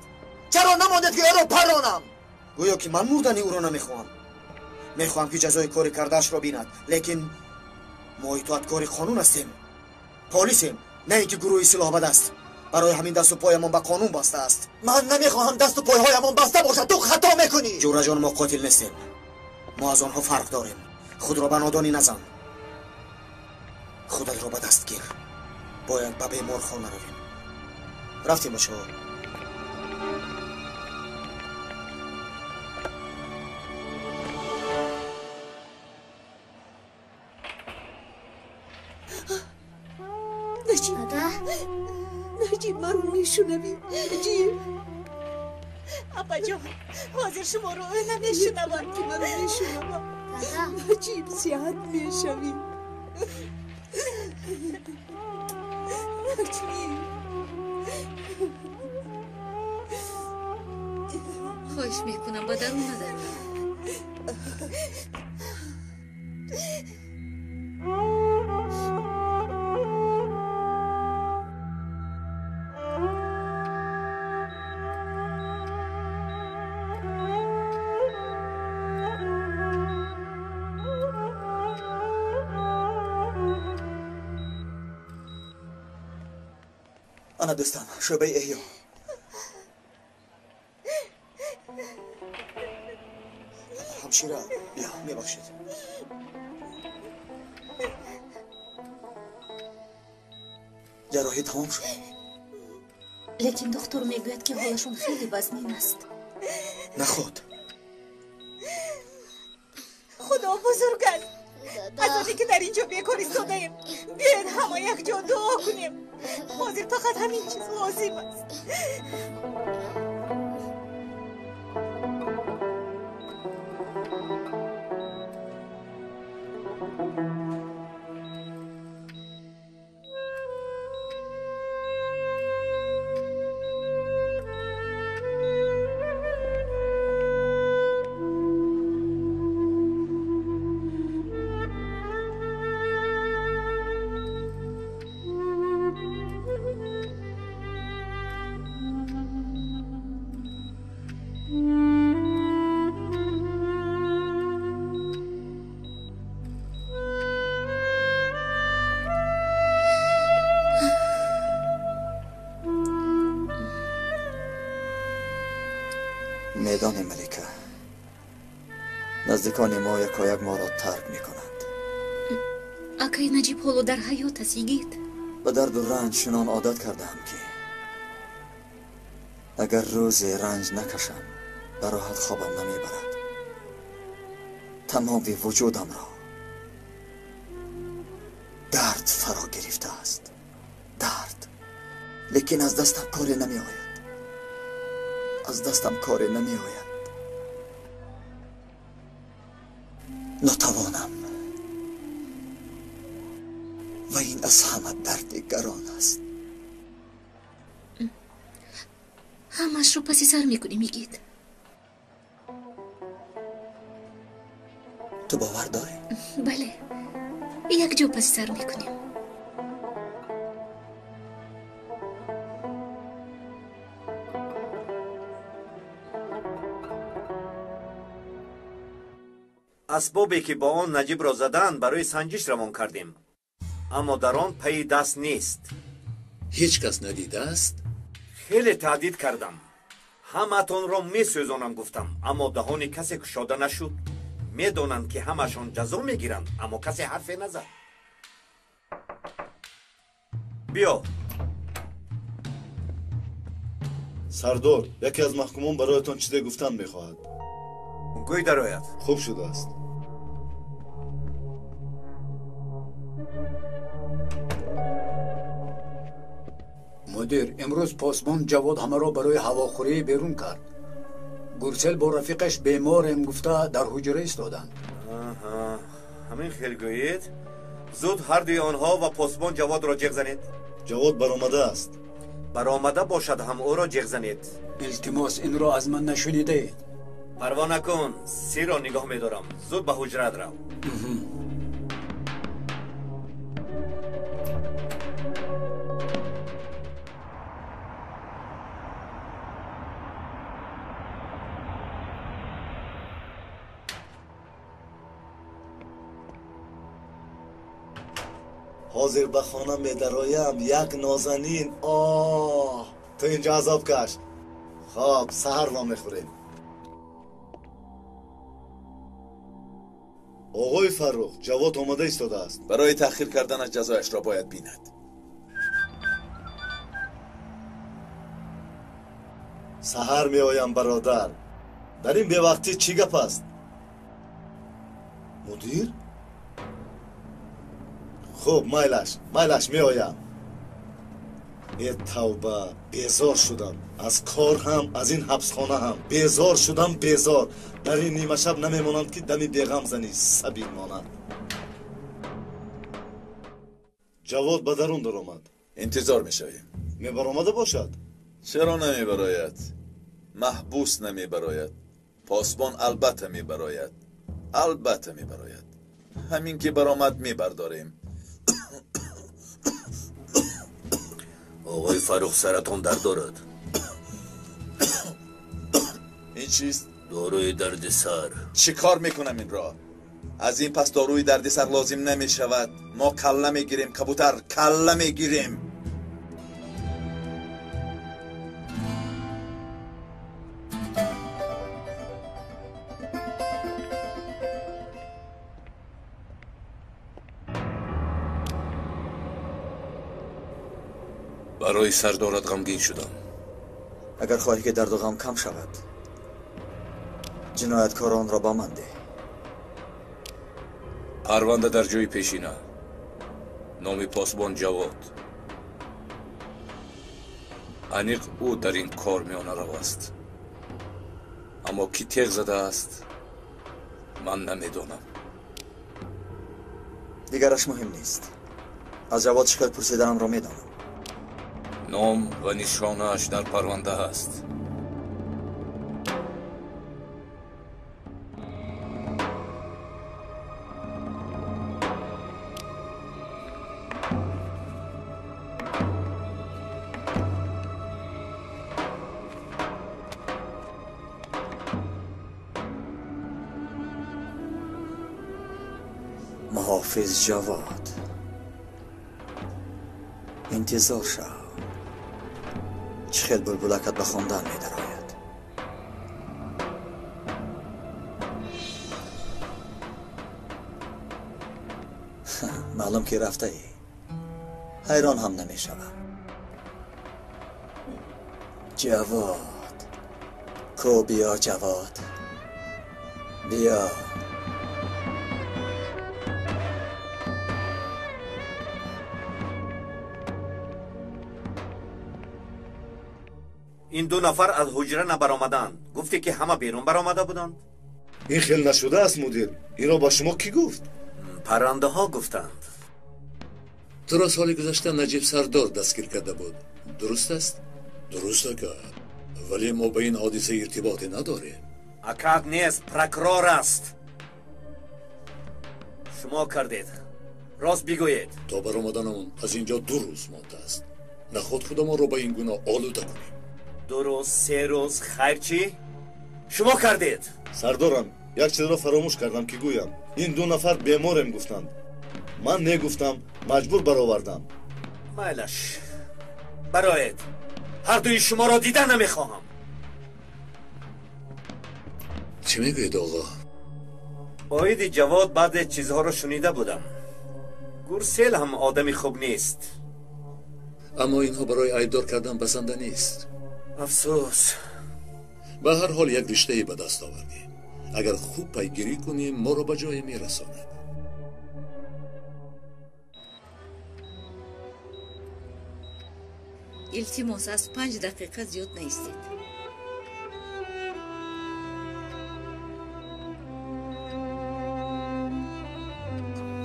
چرا نماندید که او را پرانم؟ گویا که من مردن او را نمیخواهم. میخواهم که جزای کاری کردهش را بیند. لیکن ما اطاعت کاری قانون هستیم، پلیسیم، نه اینکه گروه سلاح بد است. برای همین دست و پایمان به قانون بسته است. من نمیخواهم دست و پایهایمان بسته باشد. تو خطا میکنی. جورا جان، ما قاتل نیستیم. ما از آنها فرق داریم. خود را به نادانی نزن. خودت را به دست گیر. باید به بیمارخانه رویم. رفتیم بچه ها. نجیب نجیب من رو میشونمی. نجیب ابا جان، حاضر شما رو نمیشونم که من رو میشونم. نجیب زیاد میشوی. نجیب خواهش میکنم با درون ندارم. انا دوستان، شعبه احیا. همشیره بیا میبخشید. جراحی تمام شد، لیکن دکتر میگوید که حالشون خیلی وزنین است. نخود. خدا بزرگ است. از آنی که در اینجا بیکار ایستاده ایم، بیاید همه یک جا دعا کنیم. حاضر فقط همین چیز لازم است. میدان ملکه، نزدیکان ما یکایک ما را ترک میکنند. اکای نجیب حالو در حیات است یگید. به درد و رنج شنان عادت کردم که اگر روزی رنج نکشم به راحت خوابم نمیبرد. تمام وجودم را درد فرا گرفته است. درد، لیکن از دستم کاری نمی آید. از دستم کاری نمی آید. نتوانم. و این از همه درد گران است. همش رو پسی سر میکنی میگید. تو باور داری؟ بله، یک جو پسی سر میکنیم. اسبابی که با آن نجیب را زدن برای سنجش روان کردیم، اما در آن پی دست نیست. هیچ کس ندیده است؟ خیلی تهدید کردم، همتون را می سوزانم گفتم، اما دهان کسی گشاده نشد. میدونند که همشان جزا میگیرند، اما کسی حرفی نزد. بیا. سردار، یکی از محکومان برایتان چیزی گفتن میخواهد. گوی درآید. خوب شده است. مدیر، امروز پاسبان جواد همه را برای هواخوری بیرون کرد. گرسل با رفیقش بیمارم گفته در حجره ایستادند. همین خیلی گویید؟ زود هر دوی آنها و پاسبان جواد را جیغ زنید. جواد برآمده است. برآمده باشد هم او را جیغ زنید. التماس این را از من نشنیده. پروا نکن، سی را نگاه میدارم. زود به حجره رو. حاضر به خانه می درایم یک نازنین. تو اینجا عذاب کش. خب سحر ما میخوریم. آقای فرخ، جواد آمده ایستاده است. برای تأخیر کردن جزایش را باید بیند. سحر می آیم برادر. در این به وقتی چی گپ است؟ مدیر؟ خب مایلش می آیم. ای توبه، بیزار شدم از کار هم از این حبسخانه هم. بیزار شدم بیزار. در این نیمه شب نمیمانند که دمی بیغم زنی سبیل مانند. جواد به درون در آمد. انتظار می شویم. می برآمده باشد. چرا نمی براید؟ محبوس نمی براید. پاسبان البته می براید. البته می براید. همین که برآمد می برداریم. آقای فرخ، سرطان درد دارد. این چیست؟ داروی درد سر. چی کار میکنم این را؟ از این پس داروی درد سر لازم نمی شود. ما کله میگیریم کبوتر، کله میگیریم. برای سردارت غمگین شدم. اگر خواهی که درد و غم کم شود، جنایتکاران را با من ده. پرونده در جای پیشینه. نام پاسبان جواد. انیق او در این کار میانه رو است. اما کی تیغ زده است من نمیدانم. دیگرش مهم نیست. از جواد شکل پرسیدنم را میدانم. نام و نشانه‌اش در پرونده است. محافظ جواد، انتظار شو. چخیل بلبلکت به خواندن می در آید. معلوم که رفته ای حیران هم نمی شوم. جواد کو بیا جواد بیا. این دو نفر از حجره نبرآمدند. گفتی که همه بیرون برآمده بودند؟ این خیلی نشده است مدیر. این را با شما کی گفت؟ پرنده ها گفتند. تو را سال گذشته نجیب سردار دستگیر کرده بود، درست است؟ درسته که ولی ما به این حادثه ارتباطی نداریم. اکاد نیست، پرکرور است. شما کردید، راست بگویید. تا برآمدنمون از اینجا 2 روز مانده است. نخود خودمان را به این گناه آلوده کنیم. 2 روز 3 روز خیر چی؟ شما کردید. سردارم یک چیز را فراموش کردم که گویم. این 2 نفر بیمارم گفتند. من نگفتم، مجبور برآوردم. مایلش برایید. هر دوی شما را دیدن نمیخواهم. چی میگوید آقا؟ آید جواد بعد چیزها را شنیده بودم. گورسل هم آدمی خوب نیست. اما اینها برای ایدار کردن بسنده نیست. افسوس. به هر حال یک رشته به دست آوردیم. اگر خوب پیگیری کنیم ما را به جای میرساند. التماس از 5 دقیقه زیاد نیستید.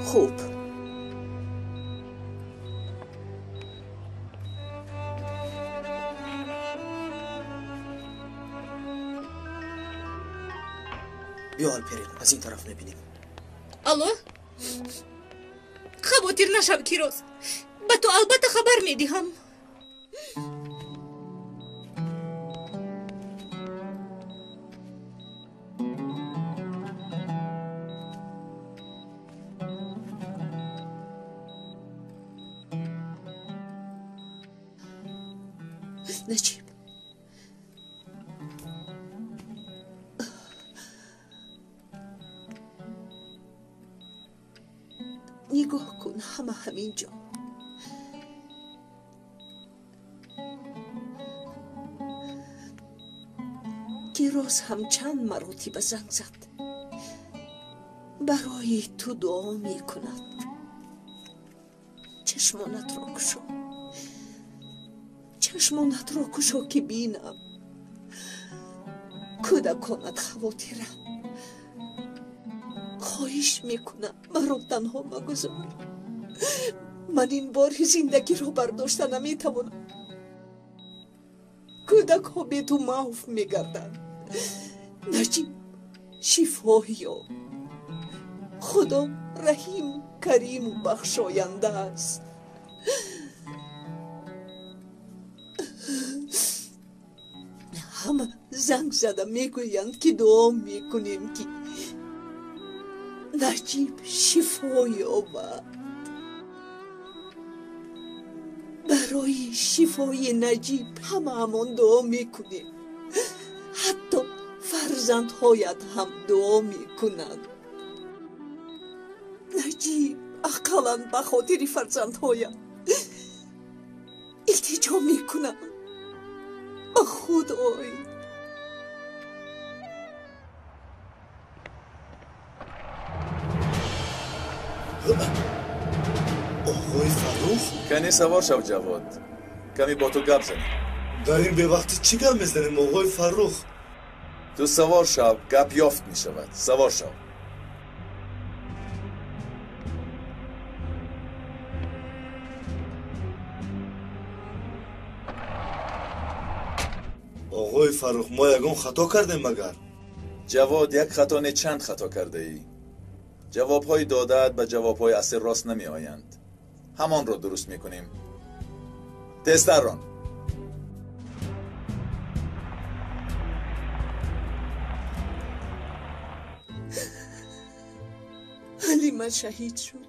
خوب. بیا الپرین از این طرف میبینیم. الو خاطر نشو کیروز، به تو البته خبر میدهم. نجیب نگاه کن، همه همینجا. کیروز هم چند مرتبه زنگ زد. برای تو دعا میکند. چشمانت را کشو، چشمانت را کشو که بینم. کودکانت خواطرم. خواهش میکنم مرا تنها مگذار. من این بار زندگی رو برداشته نمیتوانم. کودک ها به تو معاف میگردند. نجیب شفا یاب. خدا رحیم کریم و بخشاینده است. همه زنگ زده میگویند که دعا میکنیم که نجیب شفا یابد. برای شفای نجیب همه دعا میکنیم. حتی فرزندهایت هم دعا میکنند. نجیب اقلا به خاطر فرزندهایت التجا میکنم. خدای آقای فروخ، کنی سوار شو جواد، کمی با تو گپ زنیم. در این به وقتی چی گپ میزنیم آقای فروخ؟ تو سوار شو، گپ یافت می شود. سوار شو. آقای فروخ، ما یگان خطا کردیم مگر؟ جواد، یک خطا نه چند خطا کرده ای. جوابهای دادت به جوابهای اصل راست نمی آیند. همان را درست می کنیم. تستر ران. حلیمه شهید شد.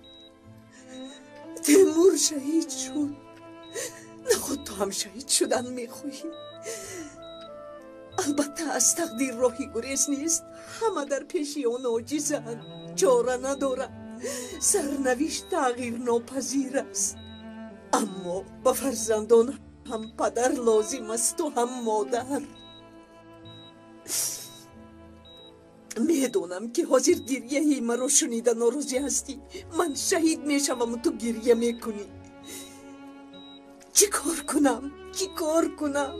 تیمور شهید شد. نخود تو هم شهید شدن میخواهی. البته از تقدیر راهی گریز نیست. همه در پیشی آن عاجزند. چاره ندارند. سرنوشت تغییر ناپذیر است، اما به فرزندان هم پدر لازم است و هم مادر. میدونم که حاضر گریه مرا شنیده ناراضی هستی. من شهید میشوم و تو گریه میکنی. چی کار کنم؟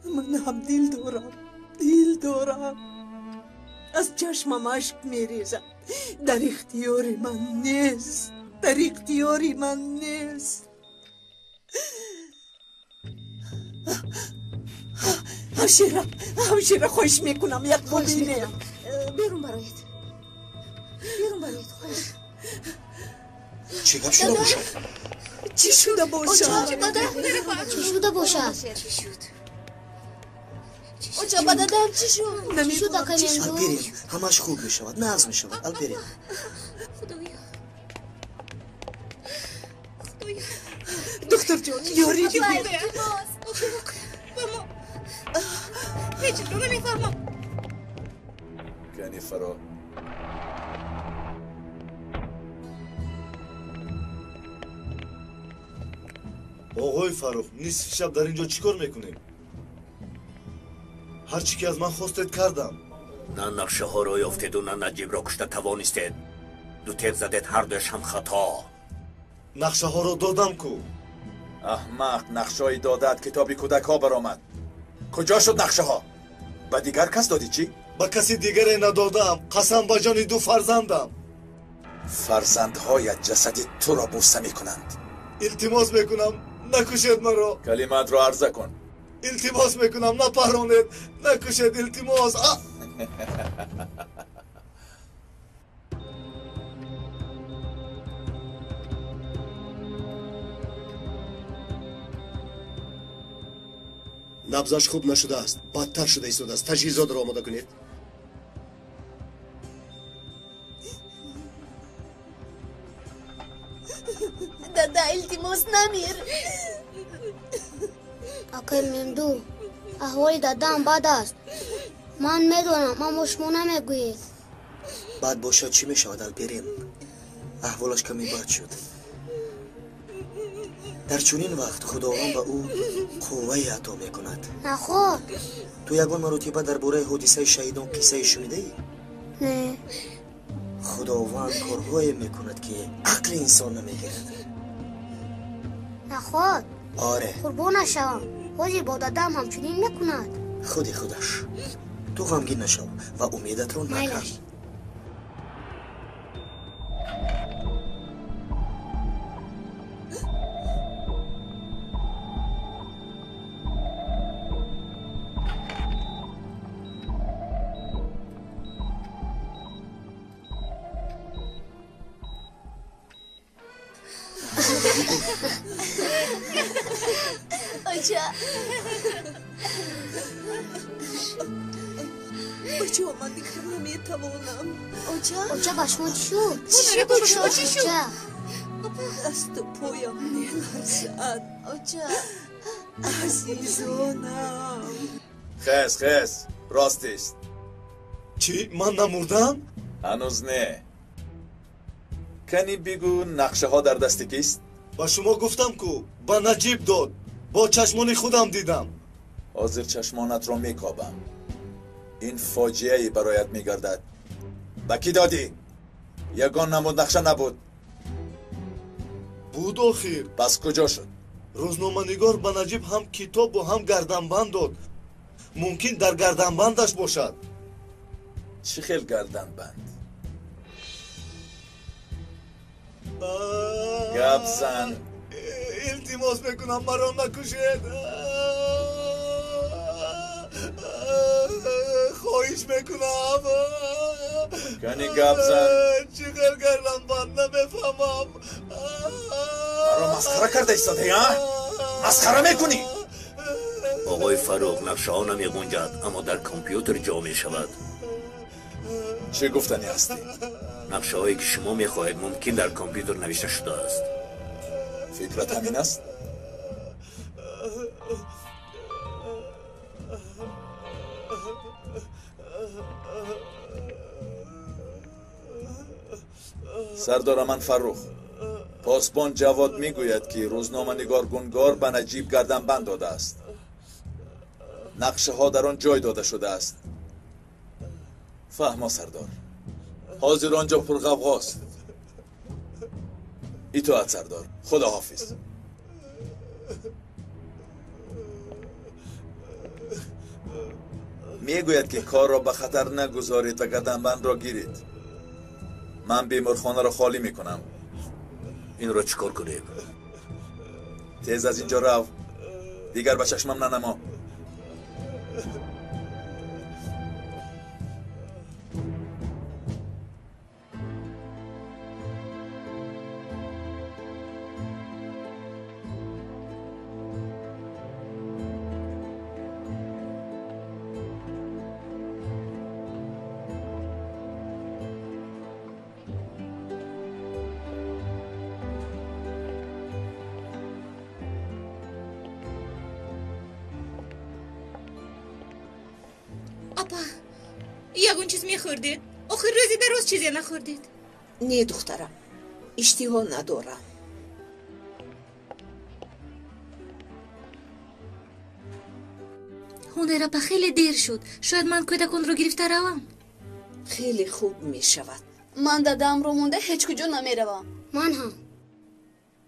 من هم دل دارم. از چشمم اشک میریزد. در اختیار من نیست. همشیره خواهش میکنم یک ببینه. بیرون برایت خواهش. چی گپ شده باشد؟ چی شده باشد؟ اوچا بدادم چی شد؟ چی شد آقای ممدو؟ بریم همش خوب میشود، نازم میشود. بریم. دکتر جان یاری دیگه. هیچ رو نمیفهمم. کنی فرا آقای فروخ، نصف شب در اینجا چیکار میکنیم؟ هرچی که از من خواستید کردم. نه نقشه ها رو یافتید و نه نجیب را کشته توانستید. دو تیغ زدید، هر دوش هم خطا. نقشه ها رو دادم کو. احمق، نقشه های دادت کتابی کودک ها برآمد. کجا شد نقشه ها؟ به دیگر کس دادی چی؟ به کسی دیگری ندادم. قسم به جان دو فرزندم. فرزندهایت جسد تو را بوسه میکنند. التماس میکنم نکشید مرا. کلمات را عرضه کن. التماس میکنم نپرانید، نکشید. التماس. نبضش خوب نشده است، بدتر شده ایستاده است. تجهیزات را آماده کنید. دادا التماس نمیر. آقای ممدو احوال دادم بد است. من میدونم اما شما نمیگویید. بعد باشد چی میشود؟ بریم. احوالش کمی بد شد. در چنین وقت خداوند به او قوه عطا میکند. نخور. تو یگان مرتبه درباره حادثه شهیدان قصه شنیده ای؟ نه. خداوند کارهایی میکند که عقل انسان نمیگیرد. نخور. آره. قربان شوم. حاجی با دادم همچنین میکند. خودش. تو غمگین نشو و امیدت رو نکن. بچه ها من دیگه نمیتوانم. اوچا با شما چی شد؟ چی شد؟ دست و پایم میلرزد. اوچا عزیزانم. خس راستیست. چی؟ من نمردم؟ هنوز نه. کنی بگو نقشه ها در دست کیست؟ با شما گفتم کو. با نجیب داد. با چشمان خودم دیدم. حاضر چشمانت را میکابم. این فاجعه برایت میگردد. با کی دادی؟ یگان نمود نقشه نبود. بود آخیر. پس کجا شد؟ روزنامه نگار به نجیب هم کتاب و هم گردنبند داد. ممکن در گردنبندش باشد. چی خیل گردنبند؟ گپ زن. التماس میکنم مرا نکشید. خواهش میکنم. کنی گپ زن. چیکار کردم من نمیفهمم. مرا مسخره کرده ایستاده ها؟ مسخره میکنی؟ آقای فروغ نقشه ها نمیگنجد اما در کامپیوتر جا میشود. چه گفتنی هستی؟ نقشه هایی که شما میخواهید ممکن در کامپیوتر نوشته شده است. فکرت همین است؟ سردار من فرخ، پاسبان جواد میگوید که روزنامه نگار گونگار به نجیب گردنبند داده است. نقشه ها در آن جای داده شده است. فهما سردار، حاضر آنجا پرغوغاست. اطاعت سردار، خدا حافظ. میگوید که کار را به خطر نگذارید و گردنبند را گیرید. من بیمارخانه را خالی میکنم. این را چیکار کنیم؟ تیز از اینجا رو، دیگر به چشمم ننما. یگون چیز میخوردید؟ آخر روزی در روز چیزی نخوردید؟ نه دخترم، اشتها ندارم. هنرپا خیلی دیر شد. شاید من کودکان رو گرفته روم. خیلی خوب میشود. من دادم رو مونده هیچ کجا نمیروم. من هم.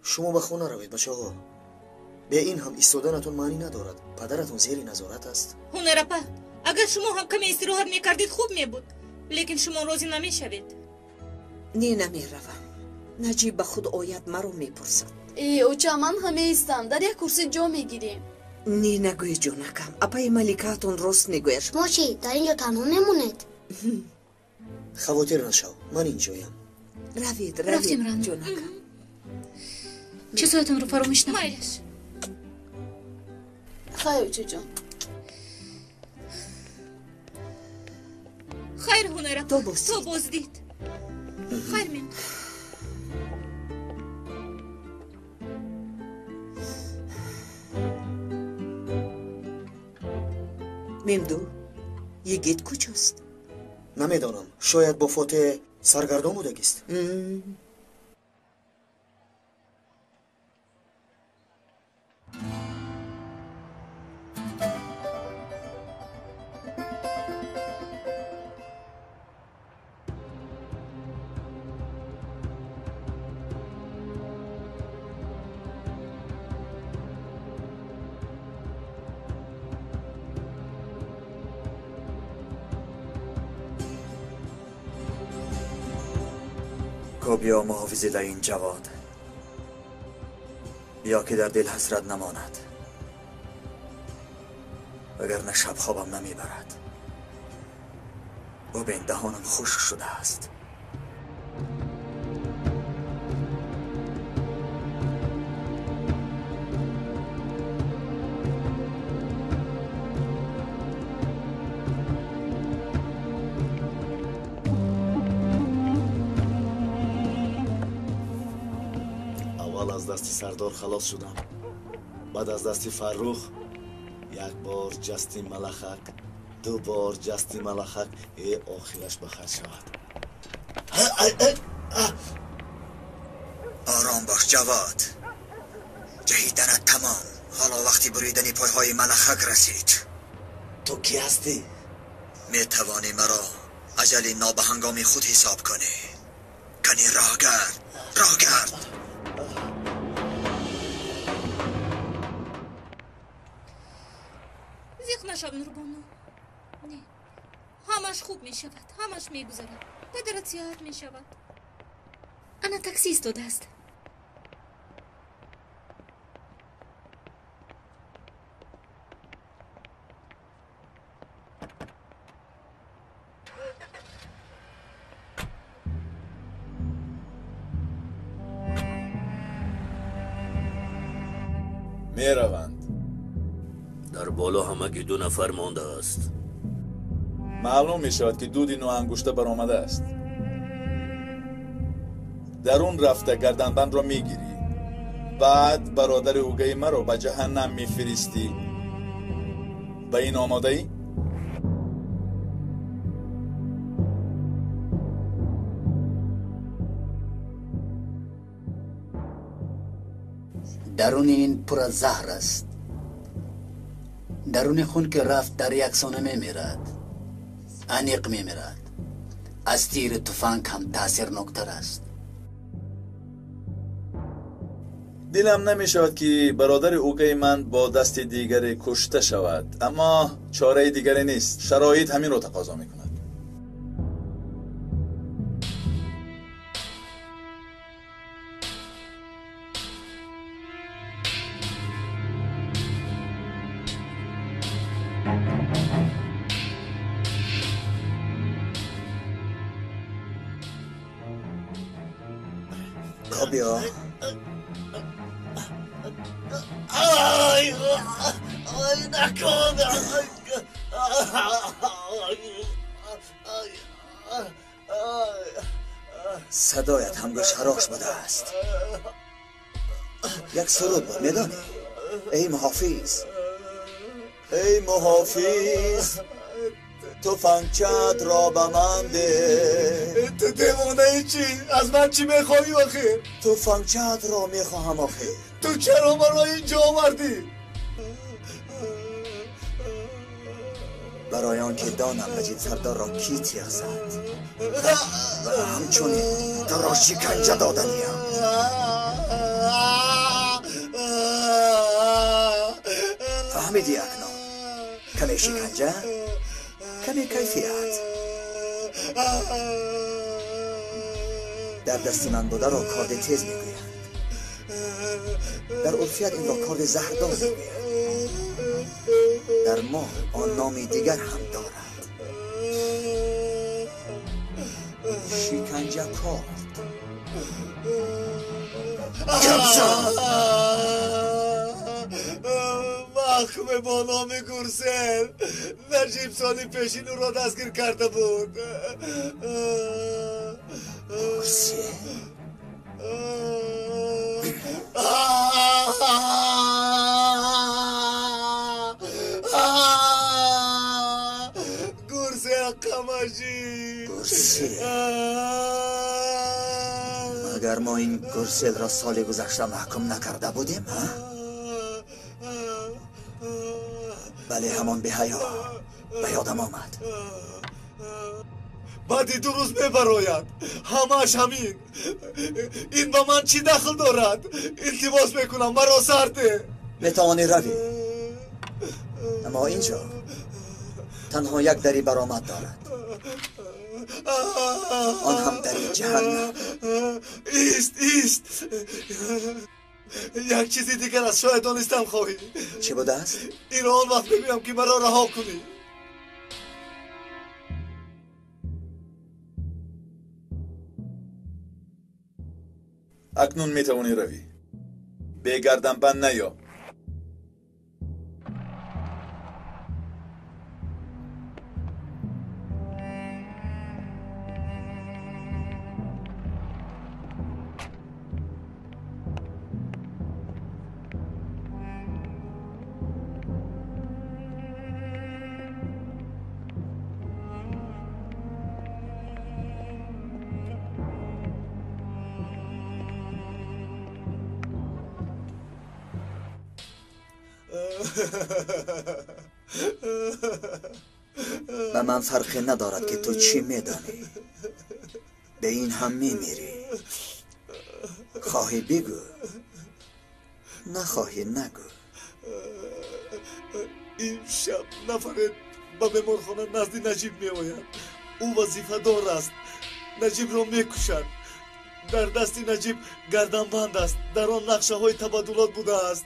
شما به خونه روید بچه ها. به این هم ایستادنتون معنی ندارد. پدرتون زیر نظارت است. هنرپا، اگر شما هم کمی استراحت میکردید خوب میبود، لیکن شما راضی نمیشوید. نه نمیروم. نجیب به خود آید مرا میپرسد. اوچا من همه ایستم، در یک کرسی جا میگیریم. نه نگوی جونکم، اپای ملکاتون راست میگوید. شما چی؟ در اینجا تنها میمونید؟ خواطر نشو، من اینجایم. روید رفتیم جونکم. چیزهایتون رو فراموش نکنید. خیر اوچا جان. خیر هنرپا، تو بازدید. خیر میم. ممدو، یگیت کجاست؟ نمیدانم، شاید با فاتح سرگردان بودگیست. بیا محافظی در این جواد. بیا که در دل حسرت نماند، وگرنه شب خوابم نمیبرد. ببین دهانم خشک شده است. از دست سردار خلاص شدم، بعد از دست فرخ یک بار جستی ملخک، دو بار جستی ملخک، آخرش بخیر شود. آرام باش جواد، جهیدنت تمام. حالا وقتی بریدنی پایهای ملخک رسید. تو کی هستی؟ می توانی مرا اجل نابهنگامی خود حساب کنی. کنی راه گرد. زیخ نشاب نوربانو. نه، همش خوب می شود، همش می گذرد. پدرت سیاحت می شود. انا تاکسی ایستاده است. می روند. در بالا همگی 2 نفر مانده است. معلوم می شود که دودی نو انگشته برآمده است. درون رفته گردنبند را می گیری، بعد برادر اوگه مرا به جهنم می فریستی. به این آماده ای؟ درون این پر از زهر است. درون خون که رفت در یکسانه میمیرد، عمیق میمیرد. از تیر تفنگ هم تاثیرناکتر است. دلم نمیشود که برادر اوگه من با دست دیگری کشته شود، اما چاره دیگری نیست. شرایط همین رو تقاضا میکند. کابیا نکن. صدایت همگاه شراش بوده است. یک سرود بود میدانی؟ ای محافظ، ای محافظ، تفنگچت را به من ده. تو دیوانه چی؟ از من چی میخوایی آخه؟ تفنگچت را میخواهم آخه. تو چرا ما را اینجا آوردی؟ برای آنکه دانم مجید سردار را کی تیغ زد و همچنین تو را شکنجه دادنیم. فهمیدی اکنون؟ کمی شکنجه، کمی کیفیت. در دست من بوده را کارد تیز میگویند، در عرفیت این را کارد زهردار میگویند. در ما آن نامی دیگر هم دارد، شکنجه کارد. محکوم با نام گرسل نجیب سالی پیشین او را دستگیر کرده بود. گرسل؟ گرسل قمشی. گرسل؟ مگر ما این گرسل را سال گذشته محکوم نکرده بودیم؟ بله، همان به حیا به یادم آمد. بعدی 2 روز میبراید، همش همین. این با من چی دخل دارد؟ التماس میکنم مرا سرده. میتوانی روی، اما اینجا تنها یک دری برآمد دارد، آن هم دری جهنم. ایست یک چیزی دیگر از شاید دانستم خواهی. چی بوده است؟ این آن وقت بگویم که مرا رها کنی. اکنون میتوانی روی. به گردن بند نیا. به من فرقی ندارد که تو چی میدانی، به این هم میمیری. خواهی بگو، نخواهی نگو. این شب نفرت به بیمارخانه نزد نجیب می آید. او وظیفه دار است، نجیب را می کشد. در دست نجیب گردن بند است، در آن نقشه های تبادلات بوده است.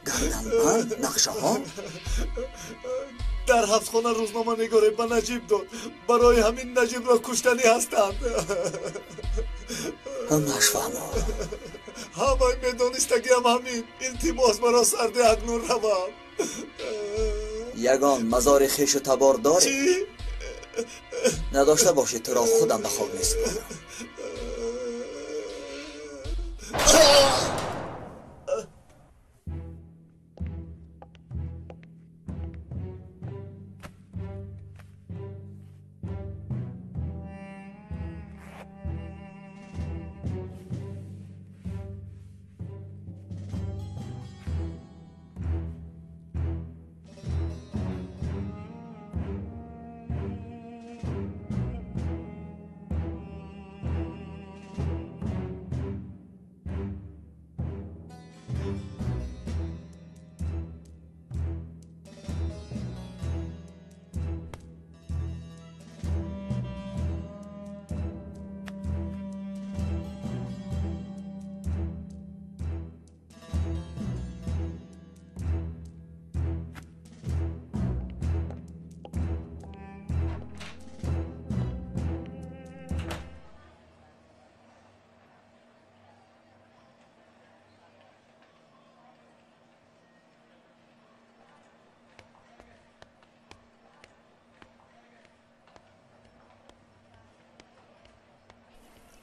گردن بند؟ نقشه ها؟ در حبسخانه روزنامه نگاره به نجیب داد، برای همین نجیب را کشتنی هستند. همش فهمم. همه میدانستگی هم همین. التماس مرا سرده اکنون روم. یگان مزار خویش و تبار داری؟ چی؟ نداشته باشی تو را خودم به خاک میسپارم.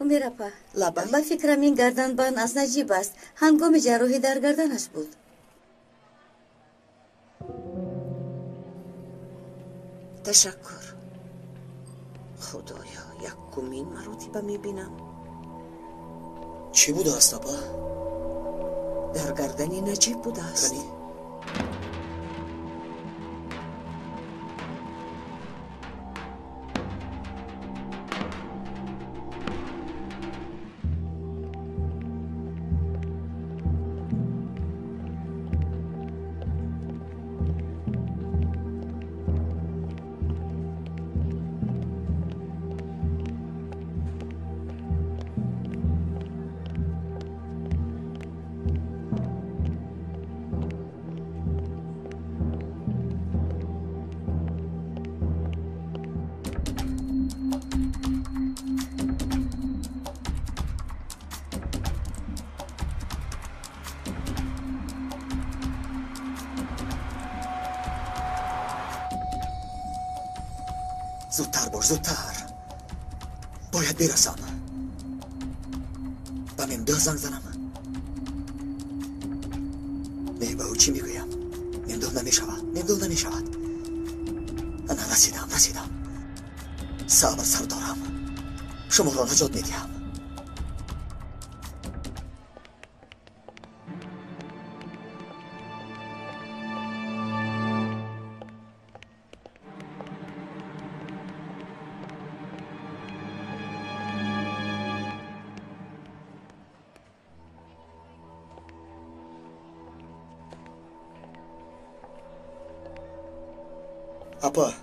میرپا لبم با فکرم این گردن بان از نجیب است هنگام جراحی در گردنش بود تشکر خدایا یکمین مرتبه میبینم چی بوده است اپا؟ در گردن نجیب بوده است زودتر باش زودتر باید برسم به ممدوح زنگ زنم نه به او چی میگویم ممدوح نمیشود نه رسیدم صبر سردارم شما را نجات میدهم اپا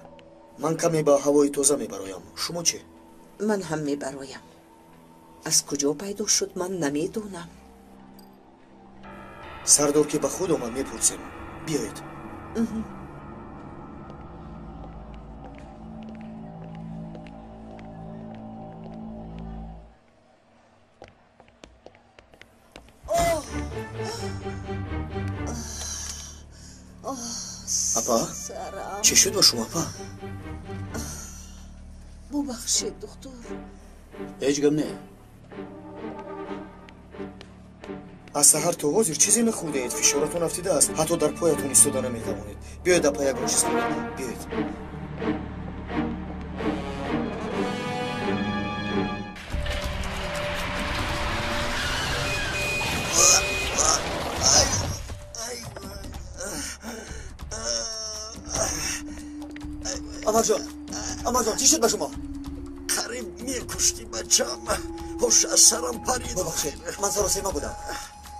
من کمی با هوای تازه میبرایم شما چی؟ من هم میبرایم از کجا پیدا شد من نمیدونم سردار که به خود آمد میپرسیم بیایید اپا چی شد با شما اپا؟ ببخشید دکتر هیچ گم نه از سحر تا حاضر چیزی نخورده اید فشارتون افتیده است حتی در پایتون ایستاده نمیتوانید بیایید اپا یک چیز کنید بیایید امر جان چی شد به شما؟ قریب میکشتی بچم هوش از سرم پرید ببخشید من سراسیمه بودم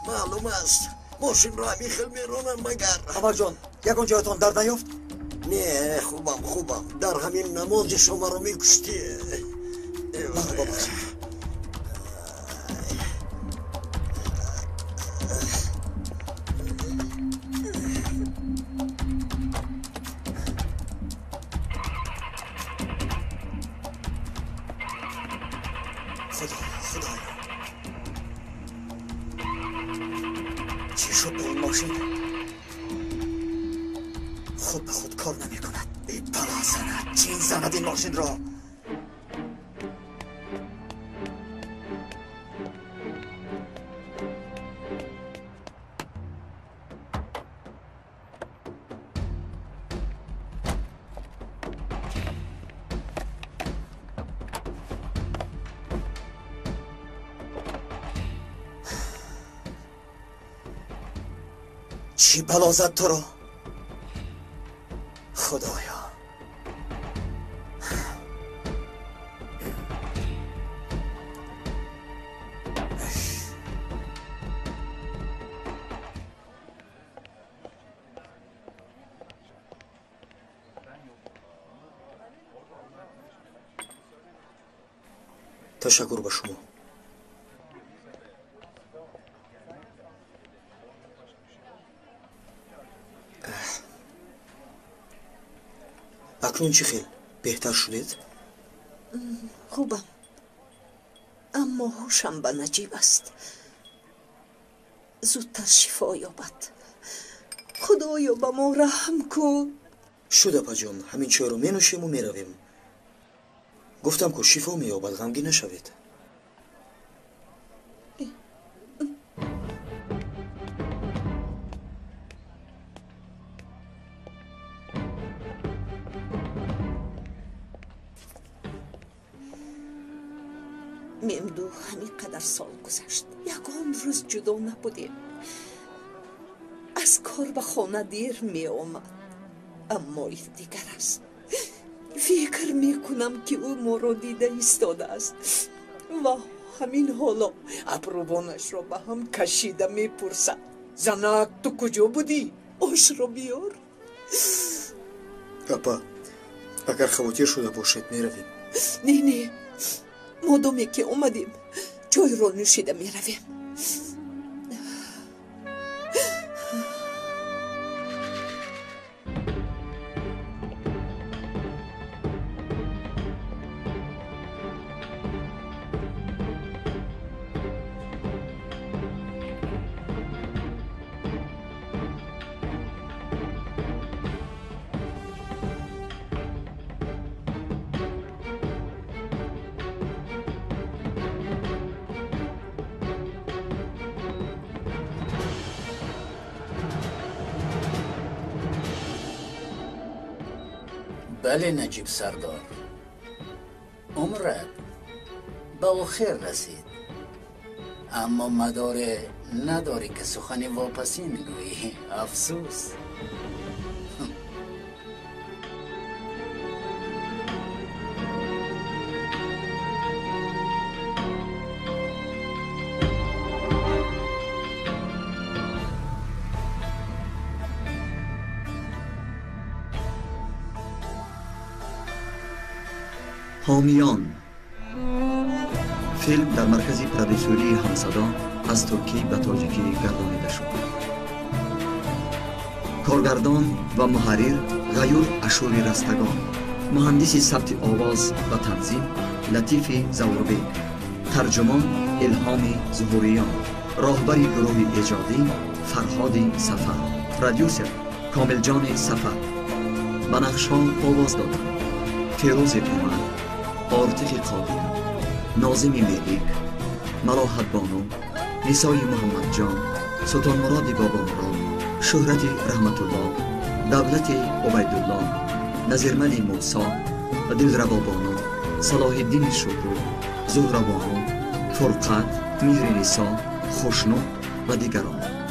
معلوم است ماشین را همیخل میرونم مگر امر جان یکان جایتان درد نیافت؟ نه خوبم در همین نماز شما را میکشتی ببخشید چی شد به این ماشین؟ خود به خود کار نمی کند ای بلا زند چین زند این ماشین را چی بلا زد تو را؟ خدایا تشکر به شما اکنون چی خیل؟ بهتر شدید؟ خوبم اما هوشم به نجیب است زودتر شفا یابد خدایا به ما رحم کن شد اپا جان همین چای رو می نوشیم و می رویم گفتم که شفا می یابد غمگین نشوید ممدو همین قدر سال گذشت یکم روز جدا نبودیم. از کار به خانه دیر می آمد، اما دیگر است. فکر می کنم که او ما را دیده ایستاده است و همین حالا ابروانش را به هم کشیده می پرسد زنک تو کجا بودی؟ آش را بیار. اپا اگر خواتیر شده باشد می رویم. نه مادامی که اومدیم چای را نوشیده می رویم. بله نجیب سردار، عمرت به آخر رسید، اما مداره نداری که سخن واپسی میگویی. افسوس. حامیان فیلم در مرکز پرودوسری همصدا از ترکی به تاجیکی گردانیده شد. کارگردان و محرر غیور اشوری رستگان، مهندس ثبت آواز و تنظیم لطیف زوربیک، ترجمان الهام ظهوریان، راهبر گروه ایجادی فرهاد سفر، پرودوسر کامل جان سفر. به نقش‌ها آواز دادند فیروز اومد، عاطف قادر، ناظم ملیک، ملاحت بانو، نسای محمد جان، سلطان مراد بابا مراد، شهرت رحمت الله، دولت عبیدالله، نظرمل موسی، دلربا بانو، صلاح الدین شکور، زهرا بانو، فرقت، مهر نسا، خوشنود و دیگران.